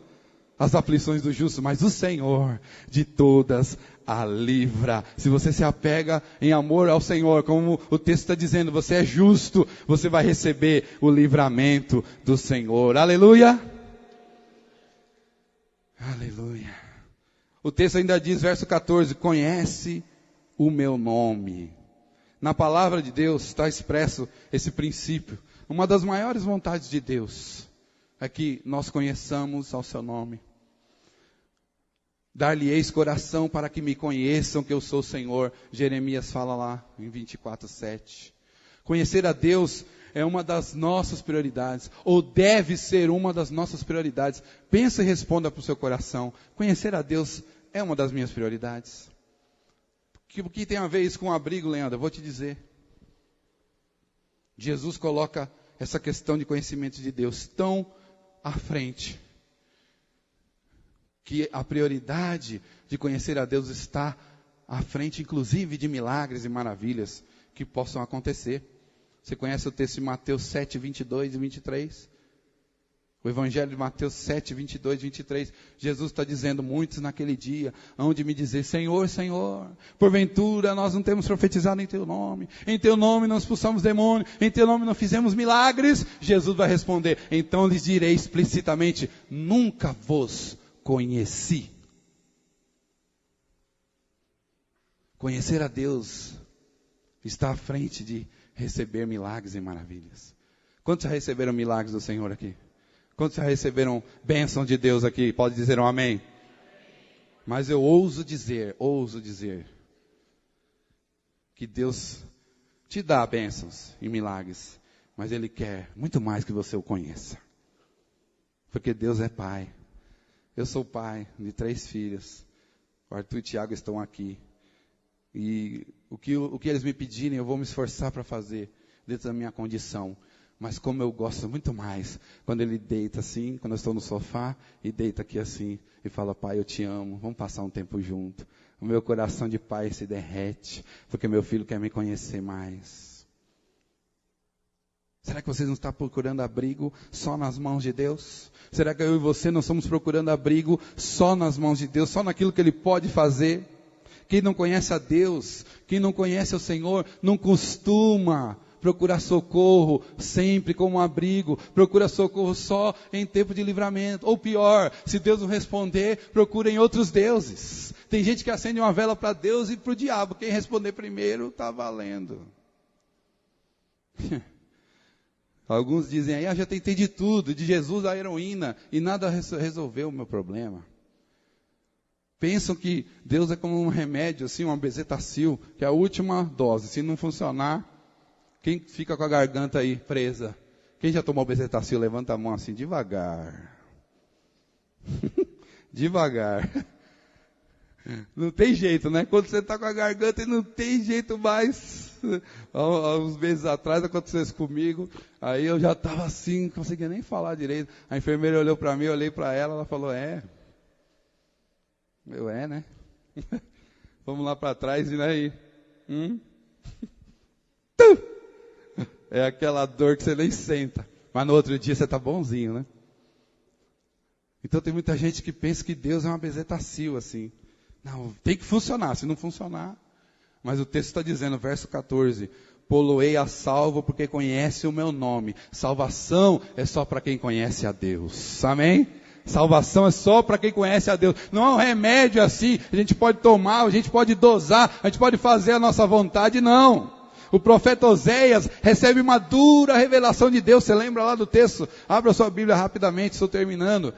Speaker 1: as aflições do justo, mas o Senhor de todas a livra. Se você se apega em amor ao Senhor, como o texto está dizendo, você é justo, você vai receber o livramento do Senhor. Aleluia! Aleluia! O texto ainda diz, verso 14, conhece o meu nome. Na palavra de Deus está expresso esse princípio. Uma das maiores vontades de Deus é que nós conheçamos ao seu nome. Dar-lhe-eis coração para que me conheçam que eu sou o Senhor. Jeremias fala lá em 24:7. Conhecer a Deus é uma das nossas prioridades, ou deve ser uma das nossas prioridades. Pensa e responda para o seu coração. Conhecer a Deus é uma das minhas prioridades. O que tem a ver isso com abrigo, Leandro? Eu vou te dizer. Jesus coloca essa questão de conhecimento de Deus tão à frente, que a prioridade de conhecer a Deus está à frente, inclusive, de milagres e maravilhas que possam acontecer. Você conhece o texto de Mateus 7, 22 e 23? O Evangelho de Mateus 7, 22 e 23. Jesus está dizendo, muitos naquele dia hão de me dizer, Senhor, Senhor, porventura nós não temos profetizado em Teu nome não expulsamos demônios, em Teu nome não fizemos milagres. Jesus vai responder, então lhes direi explicitamente, nunca vos conheci. Conhecer a Deus está à frente de receber milagres e maravilhas. Quantos já receberam milagres do Senhor aqui? Quantos já receberam bênção de Deus aqui? Pode dizer um amém? Mas eu ouso dizer, que Deus te dá bênçãos e milagres, mas Ele quer muito mais que você o conheça. Porque Deus é Pai. Eu sou pai de 3 filhos. O Arthur e o Tiago estão aqui. E o que eles me pedirem, eu vou me esforçar para fazer, dentro da minha condição. Mas como eu gosto muito mais, quando ele deita assim, quando eu estou no sofá, e deita aqui assim, e fala, pai, eu te amo, vamos passar um tempo junto. O meu coração de pai se derrete, porque meu filho quer me conhecer mais. Será que vocês não estão procurando abrigo só nas mãos de Deus? Será que eu e você não estamos procurando abrigo só nas mãos de Deus, só naquilo que Ele pode fazer? Quem não conhece a Deus, quem não conhece o Senhor, não costuma procurar socorro sempre como um abrigo, procura socorro só em tempo de livramento. Ou pior, se Deus não responder, procura em outros deuses. Tem gente que acende uma vela para Deus e para o diabo. Quem responder primeiro está valendo. Alguns dizem aí, já tentei de tudo, de Jesus à heroína, e nada resolveu o meu problema. Pensam que Deus é como um remédio, assim, uma bezetacil, que é a última dose. Se não funcionar, quem fica com a garganta aí presa? Quem já tomou bezetacil, levanta a mão assim, devagar. Devagar. Não tem jeito, né? Quando você está com a garganta e não tem jeito mais. Há uns meses atrás aconteceu isso comigo. Aí eu já estava assim, não conseguia nem falar direito. A enfermeira olhou para mim, eu olhei para ela, ela falou, né? Vamos lá para trás e aí. É aquela dor que você nem senta. Mas no outro dia você está bonzinho, né? Então tem muita gente que pensa que Deus é uma bezetacil, assim. Não, tem que funcionar, se não funcionar. Mas o texto está dizendo, verso 14, poloei a salvo porque conhece o meu nome. Salvação é só para quem conhece a Deus. Amém? Salvação é só para quem conhece a Deus. Não é um remédio assim, a gente pode tomar, a gente pode dosar, a gente pode fazer a nossa vontade, não. O profeta Oséias recebe uma dura revelação de Deus. Você lembra lá do texto? Abra sua Bíblia rapidamente, estou terminando.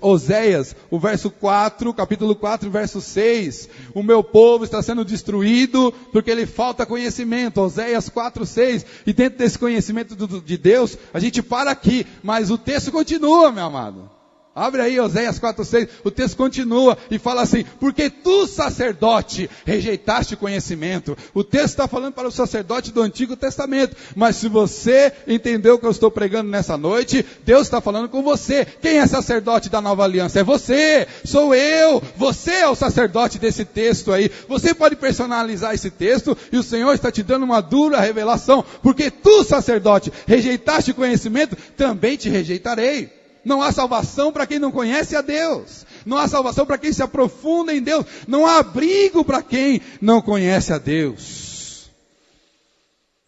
Speaker 1: Oséias, o verso 4, capítulo 4, verso 6. O meu povo está sendo destruído porque lhe falta conhecimento. Oséias 4, 6. E dentro desse conhecimento de Deus, a gente para aqui. Mas o texto continua, meu amado. Abre aí Oséias 4:6, o texto continua e fala assim, porque tu, sacerdote, rejeitaste conhecimento. O texto está falando para o sacerdote do Antigo Testamento, mas se você entendeu o que eu estou pregando nessa noite, Deus está falando com você. Quem é sacerdote da Nova Aliança? É você, sou eu, você é o sacerdote desse texto aí. Você pode personalizar esse texto e o Senhor está te dando uma dura revelação, porque tu, sacerdote, rejeitaste conhecimento, também te rejeitarei. Não há salvação para quem não conhece a Deus. Não há salvação para quem se aprofunda em Deus. Não há abrigo para quem não conhece a Deus.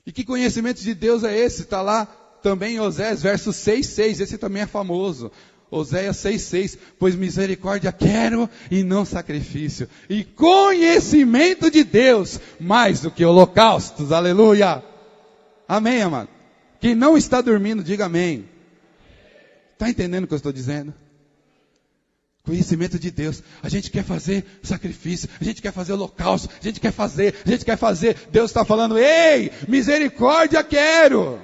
Speaker 1: E que conhecimento de Deus é esse? Está lá também em Oséias, verso 6:6. Esse também é famoso. Oséias 6:6. Pois misericórdia quero e não sacrifício. E conhecimento de Deus mais do que holocaustos. Aleluia. Amém, amado. Quem não está dormindo, diga amém. Está entendendo o que eu estou dizendo? Conhecimento de Deus. A gente quer fazer sacrifício, a gente quer fazer holocausto, a gente quer fazer. Deus está falando, ei, misericórdia quero.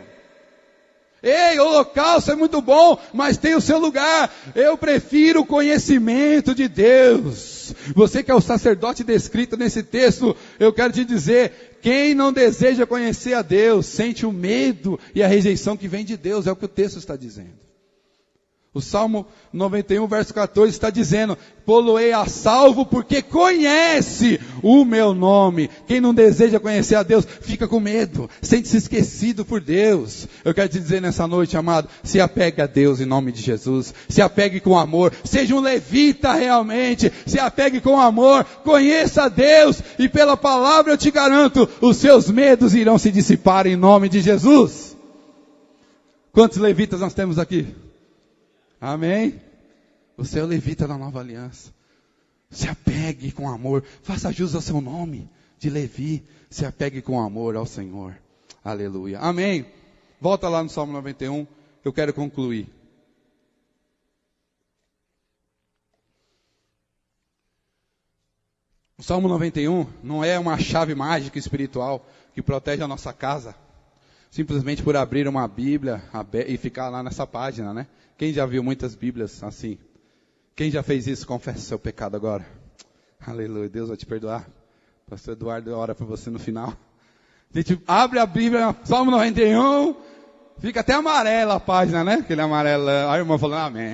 Speaker 1: Ei, holocausto é muito bom, mas tem o seu lugar. Eu prefiro o conhecimento de Deus. Você que é o sacerdote descrito nesse texto, eu quero te dizer, quem não deseja conhecer a Deus, sente o medo e a rejeição que vem de Deus, é o que o texto está dizendo. O Salmo 91, verso 14 está dizendo, poloei a salvo porque conhece o meu nome. Quem não deseja conhecer a Deus, fica com medo, sente-se esquecido por Deus. Eu quero te dizer nessa noite, amado, se apegue a Deus em nome de Jesus. Se apegue com amor, seja um levita realmente. Se apegue com amor, conheça a Deus. E pela palavra eu te garanto, os seus medos irão se dissipar em nome de Jesus. Quantos levitas nós temos aqui? Amém? Você é o levita da Nova Aliança. Se apegue com amor. Faça jus ao seu nome de Levi. Se apegue com amor ao Senhor. Aleluia. Amém. Volta lá no Salmo 91. Eu quero concluir. O Salmo 91 não é uma chave mágica espiritual que protege a nossa casa, simplesmente por abrir uma Bíblia e ficar lá nessa página, né? Quem já viu muitas Bíblias assim? Quem já fez isso, confessa seu pecado agora. Aleluia, Deus vai te perdoar. Pastor Eduardo ora para você no final. A gente abre a Bíblia, Salmo 91, fica até amarela a página, né? Aquele amarelão. Aí o irmão falando, amém.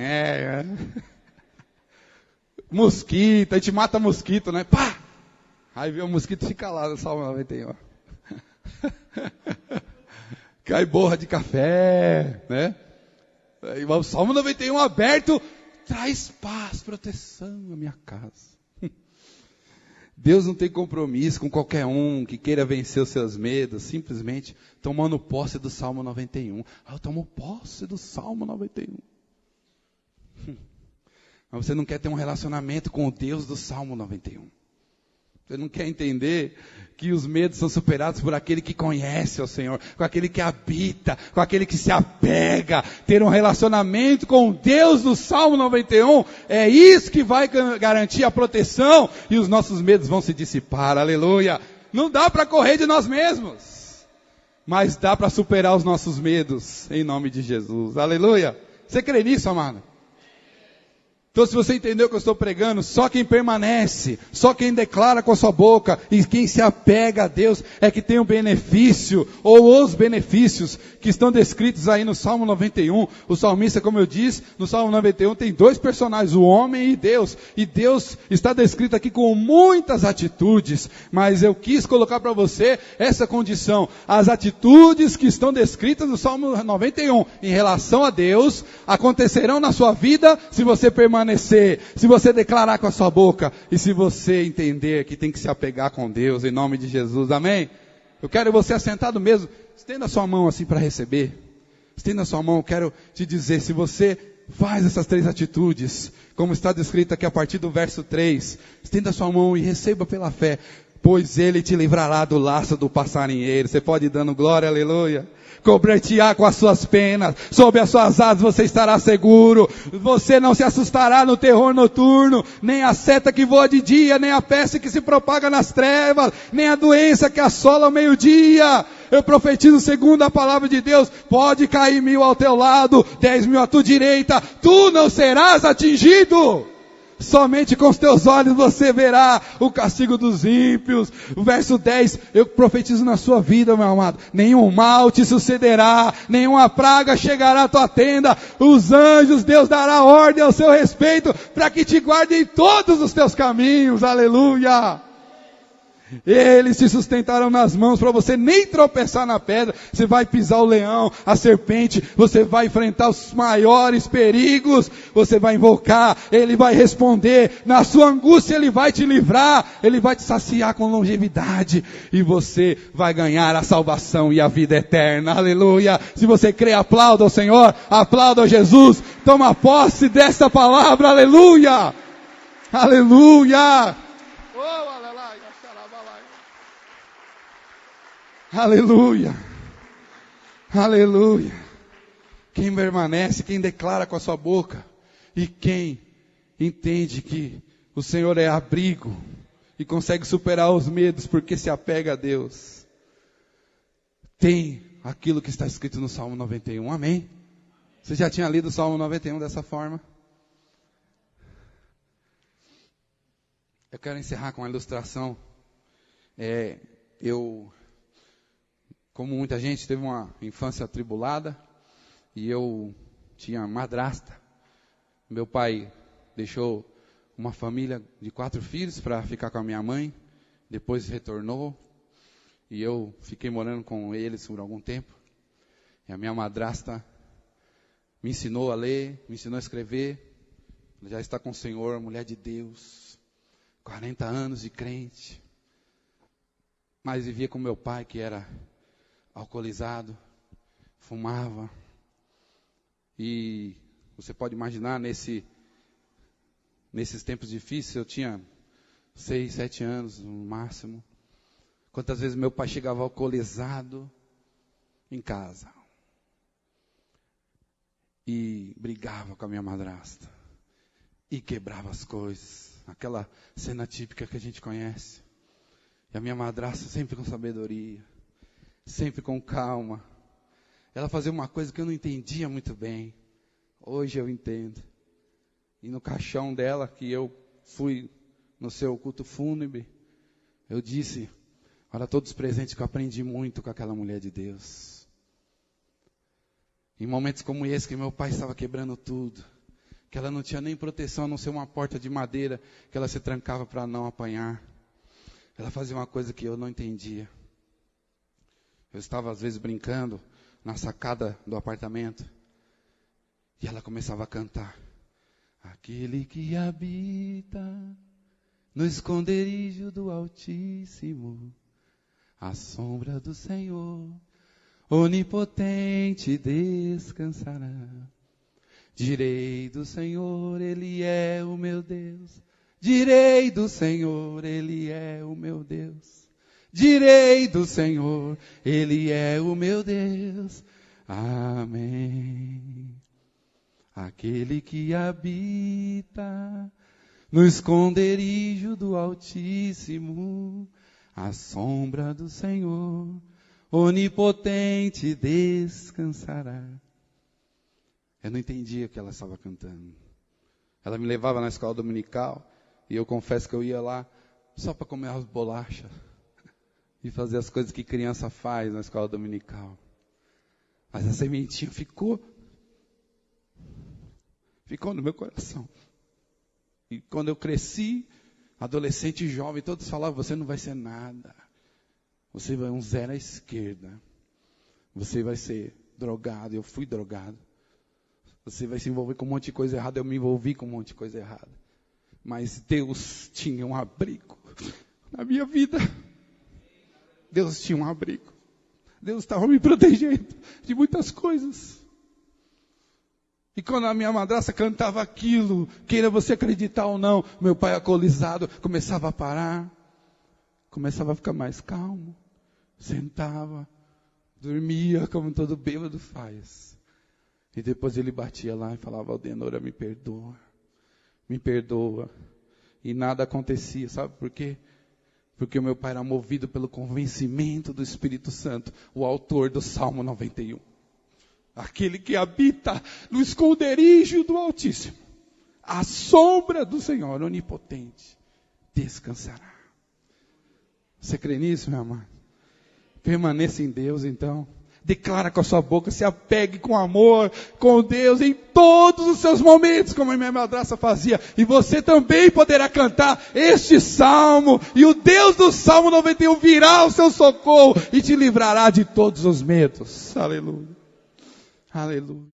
Speaker 1: Mosquito, a gente mata mosquito, né? Pá! Aí vê o mosquito, fica lá no Salmo 91. Cai borra de café, né? Aí o Salmo 91 aberto, traz paz, proteção à minha casa. Deus não tem compromisso com qualquer um que queira vencer os seus medos, simplesmente tomando posse do Salmo 91. Eu tomo posse do Salmo 91. Mas você não quer ter um relacionamento com o Deus do Salmo 91. Você não quer entender que os medos são superados por aquele que conhece o Senhor, com aquele que habita, com aquele que se apega. Ter um relacionamento com o Deus do Salmo 91, é isso que vai garantir a proteção e os nossos medos vão se dissipar. Aleluia! Não dá para correr de nós mesmos, mas dá para superar os nossos medos, em nome de Jesus. Aleluia! Você crê nisso, amado? Então, se você entendeu o que eu estou pregando, só quem permanece, só quem declara com a sua boca e quem se apega a Deus é que tem o benefício, ou os benefícios que estão descritos aí no Salmo 91. O salmista, como eu disse, no Salmo 91 tem dois personagens, o homem e Deus. E Deus está descrito aqui com muitas atitudes, mas eu quis colocar para você essa condição. As atitudes que estão descritas no Salmo 91 em relação a Deus acontecerão na sua vida se você permanecer, se você declarar com a sua boca e se você entender que tem que se apegar com Deus, em nome de Jesus, amém? Eu quero você assentado mesmo, estenda a sua mão assim para receber, estenda a sua mão, eu quero te dizer, se você faz essas três atitudes, como está descrito aqui a partir do verso 3, estenda a sua mão e receba pela fé, pois Ele te livrará do laço do passarinheiro. Você pode ir dando glória, aleluia. Cobrir-te-á com as suas penas, sob as suas asas você estará seguro. Você não se assustará no terror noturno, nem a seta que voa de dia, nem a peste que se propaga nas trevas, nem a doença que assola ao meio-dia. Eu profetizo segundo a palavra de Deus, pode cair 1000 ao teu lado, 10.000 à tua direita, tu não serás atingido. Somente com os teus olhos você verá o castigo dos ímpios. O verso 10, eu profetizo na sua vida, meu amado. Nenhum mal te sucederá, nenhuma praga chegará à tua tenda. Os anjos, Deus dará ordem ao seu respeito, para que te guardem em todos os teus caminhos. Aleluia! Eles te sustentarão nas mãos para você nem tropeçar na pedra. Você vai pisar o leão, a serpente, você vai enfrentar os maiores perigos, você vai invocar, Ele vai responder, na sua angústia Ele vai te livrar, Ele vai te saciar com longevidade, e você vai ganhar a salvação e a vida eterna, aleluia. Se você crê, aplauda ao Senhor, aplauda a Jesus, toma posse dessa palavra, aleluia, aleluia. Aleluia, aleluia. Quem permanece, quem declara com a sua boca e quem entende que o Senhor é abrigo e consegue superar os medos porque se apega a Deus, tem aquilo que está escrito no Salmo 91, amém? Você já tinha lido o Salmo 91 dessa forma? Eu quero encerrar com uma ilustração. Como muita gente, teve uma infância atribulada, e eu tinha madrasta. Meu pai deixou uma família de 4 filhos para ficar com a minha mãe, depois retornou, e eu fiquei morando com eles por algum tempo. E a minha madrasta me ensinou a ler, me ensinou a escrever, já está com o Senhor, mulher de Deus, 40 anos de crente, mas vivia com meu pai que era alcoolizado, fumava, e você pode imaginar nesses tempos difíceis, eu tinha 6, 7 anos no máximo, quantas vezes meu pai chegava alcoolizado em casa, e brigava com a minha madrasta, e quebrava as coisas, aquela cena típica que a gente conhece. E a minha madrasta sempre com sabedoria, sempre com calma. Ela fazia uma coisa que eu não entendia muito bem. Hoje eu entendo. E no caixão dela, que eu fui no seu culto fúnebre, eu disse, olha, todos os presentes que eu aprendi muito com aquela mulher de Deus. Em momentos como esse, que meu pai estava quebrando tudo, que ela não tinha nem proteção, a não ser uma porta de madeira, que ela se trancava para não apanhar. Ela fazia uma coisa que eu não entendia. Eu estava às vezes brincando na sacada do apartamento, e ela começava a cantar. Aquele que habita no esconderijo do Altíssimo, à sombra do Senhor, onipotente descansará. Direi do Senhor, Ele é o meu Deus. Direi do Senhor, Ele é o meu Deus. Direi do Senhor, Ele é o meu Deus. Amém. Aquele que habita no esconderijo do Altíssimo, à sombra do Senhor, onipotente descansará. Eu não entendia o que ela estava cantando. Ela me levava na escola dominical, e eu confesso que eu ia lá só para comer as bolachas e fazer as coisas que criança faz na escola dominical. Mas a sementinha ficou no meu coração. E quando eu cresci, adolescente e jovem, todos falavam, você não vai ser nada. Você vai um zero à esquerda. Você vai ser drogado. Eu fui drogado. Você vai se envolver com um monte de coisa errada. Eu me envolvi com um monte de coisa errada. Mas Deus tinha um abrigo na minha vida. Deus tinha um abrigo. Deus estava me protegendo de muitas coisas. E quando a minha madrasta cantava aquilo, queira você acreditar ou não, meu pai alcoolizado começava a parar, começava a ficar mais calmo, sentava, dormia como todo bêbado faz. E depois ele batia lá e falava, Aldenora, me perdoa. E nada acontecia, sabe por quê? Porque o meu pai era movido pelo convencimento do Espírito Santo, o autor do Salmo 91. Aquele que habita no esconderijo do Altíssimo, à sombra do Senhor onipotente, descansará. Você crê nisso, meu amado? Permaneça em Deus, então. Declara com a sua boca, se apegue com amor, com Deus, em todos os seus momentos, como a minha madrasta fazia. E você também poderá cantar este salmo, e o Deus do Salmo 91 virá ao seu socorro, e te livrará de todos os medos. Aleluia. Aleluia.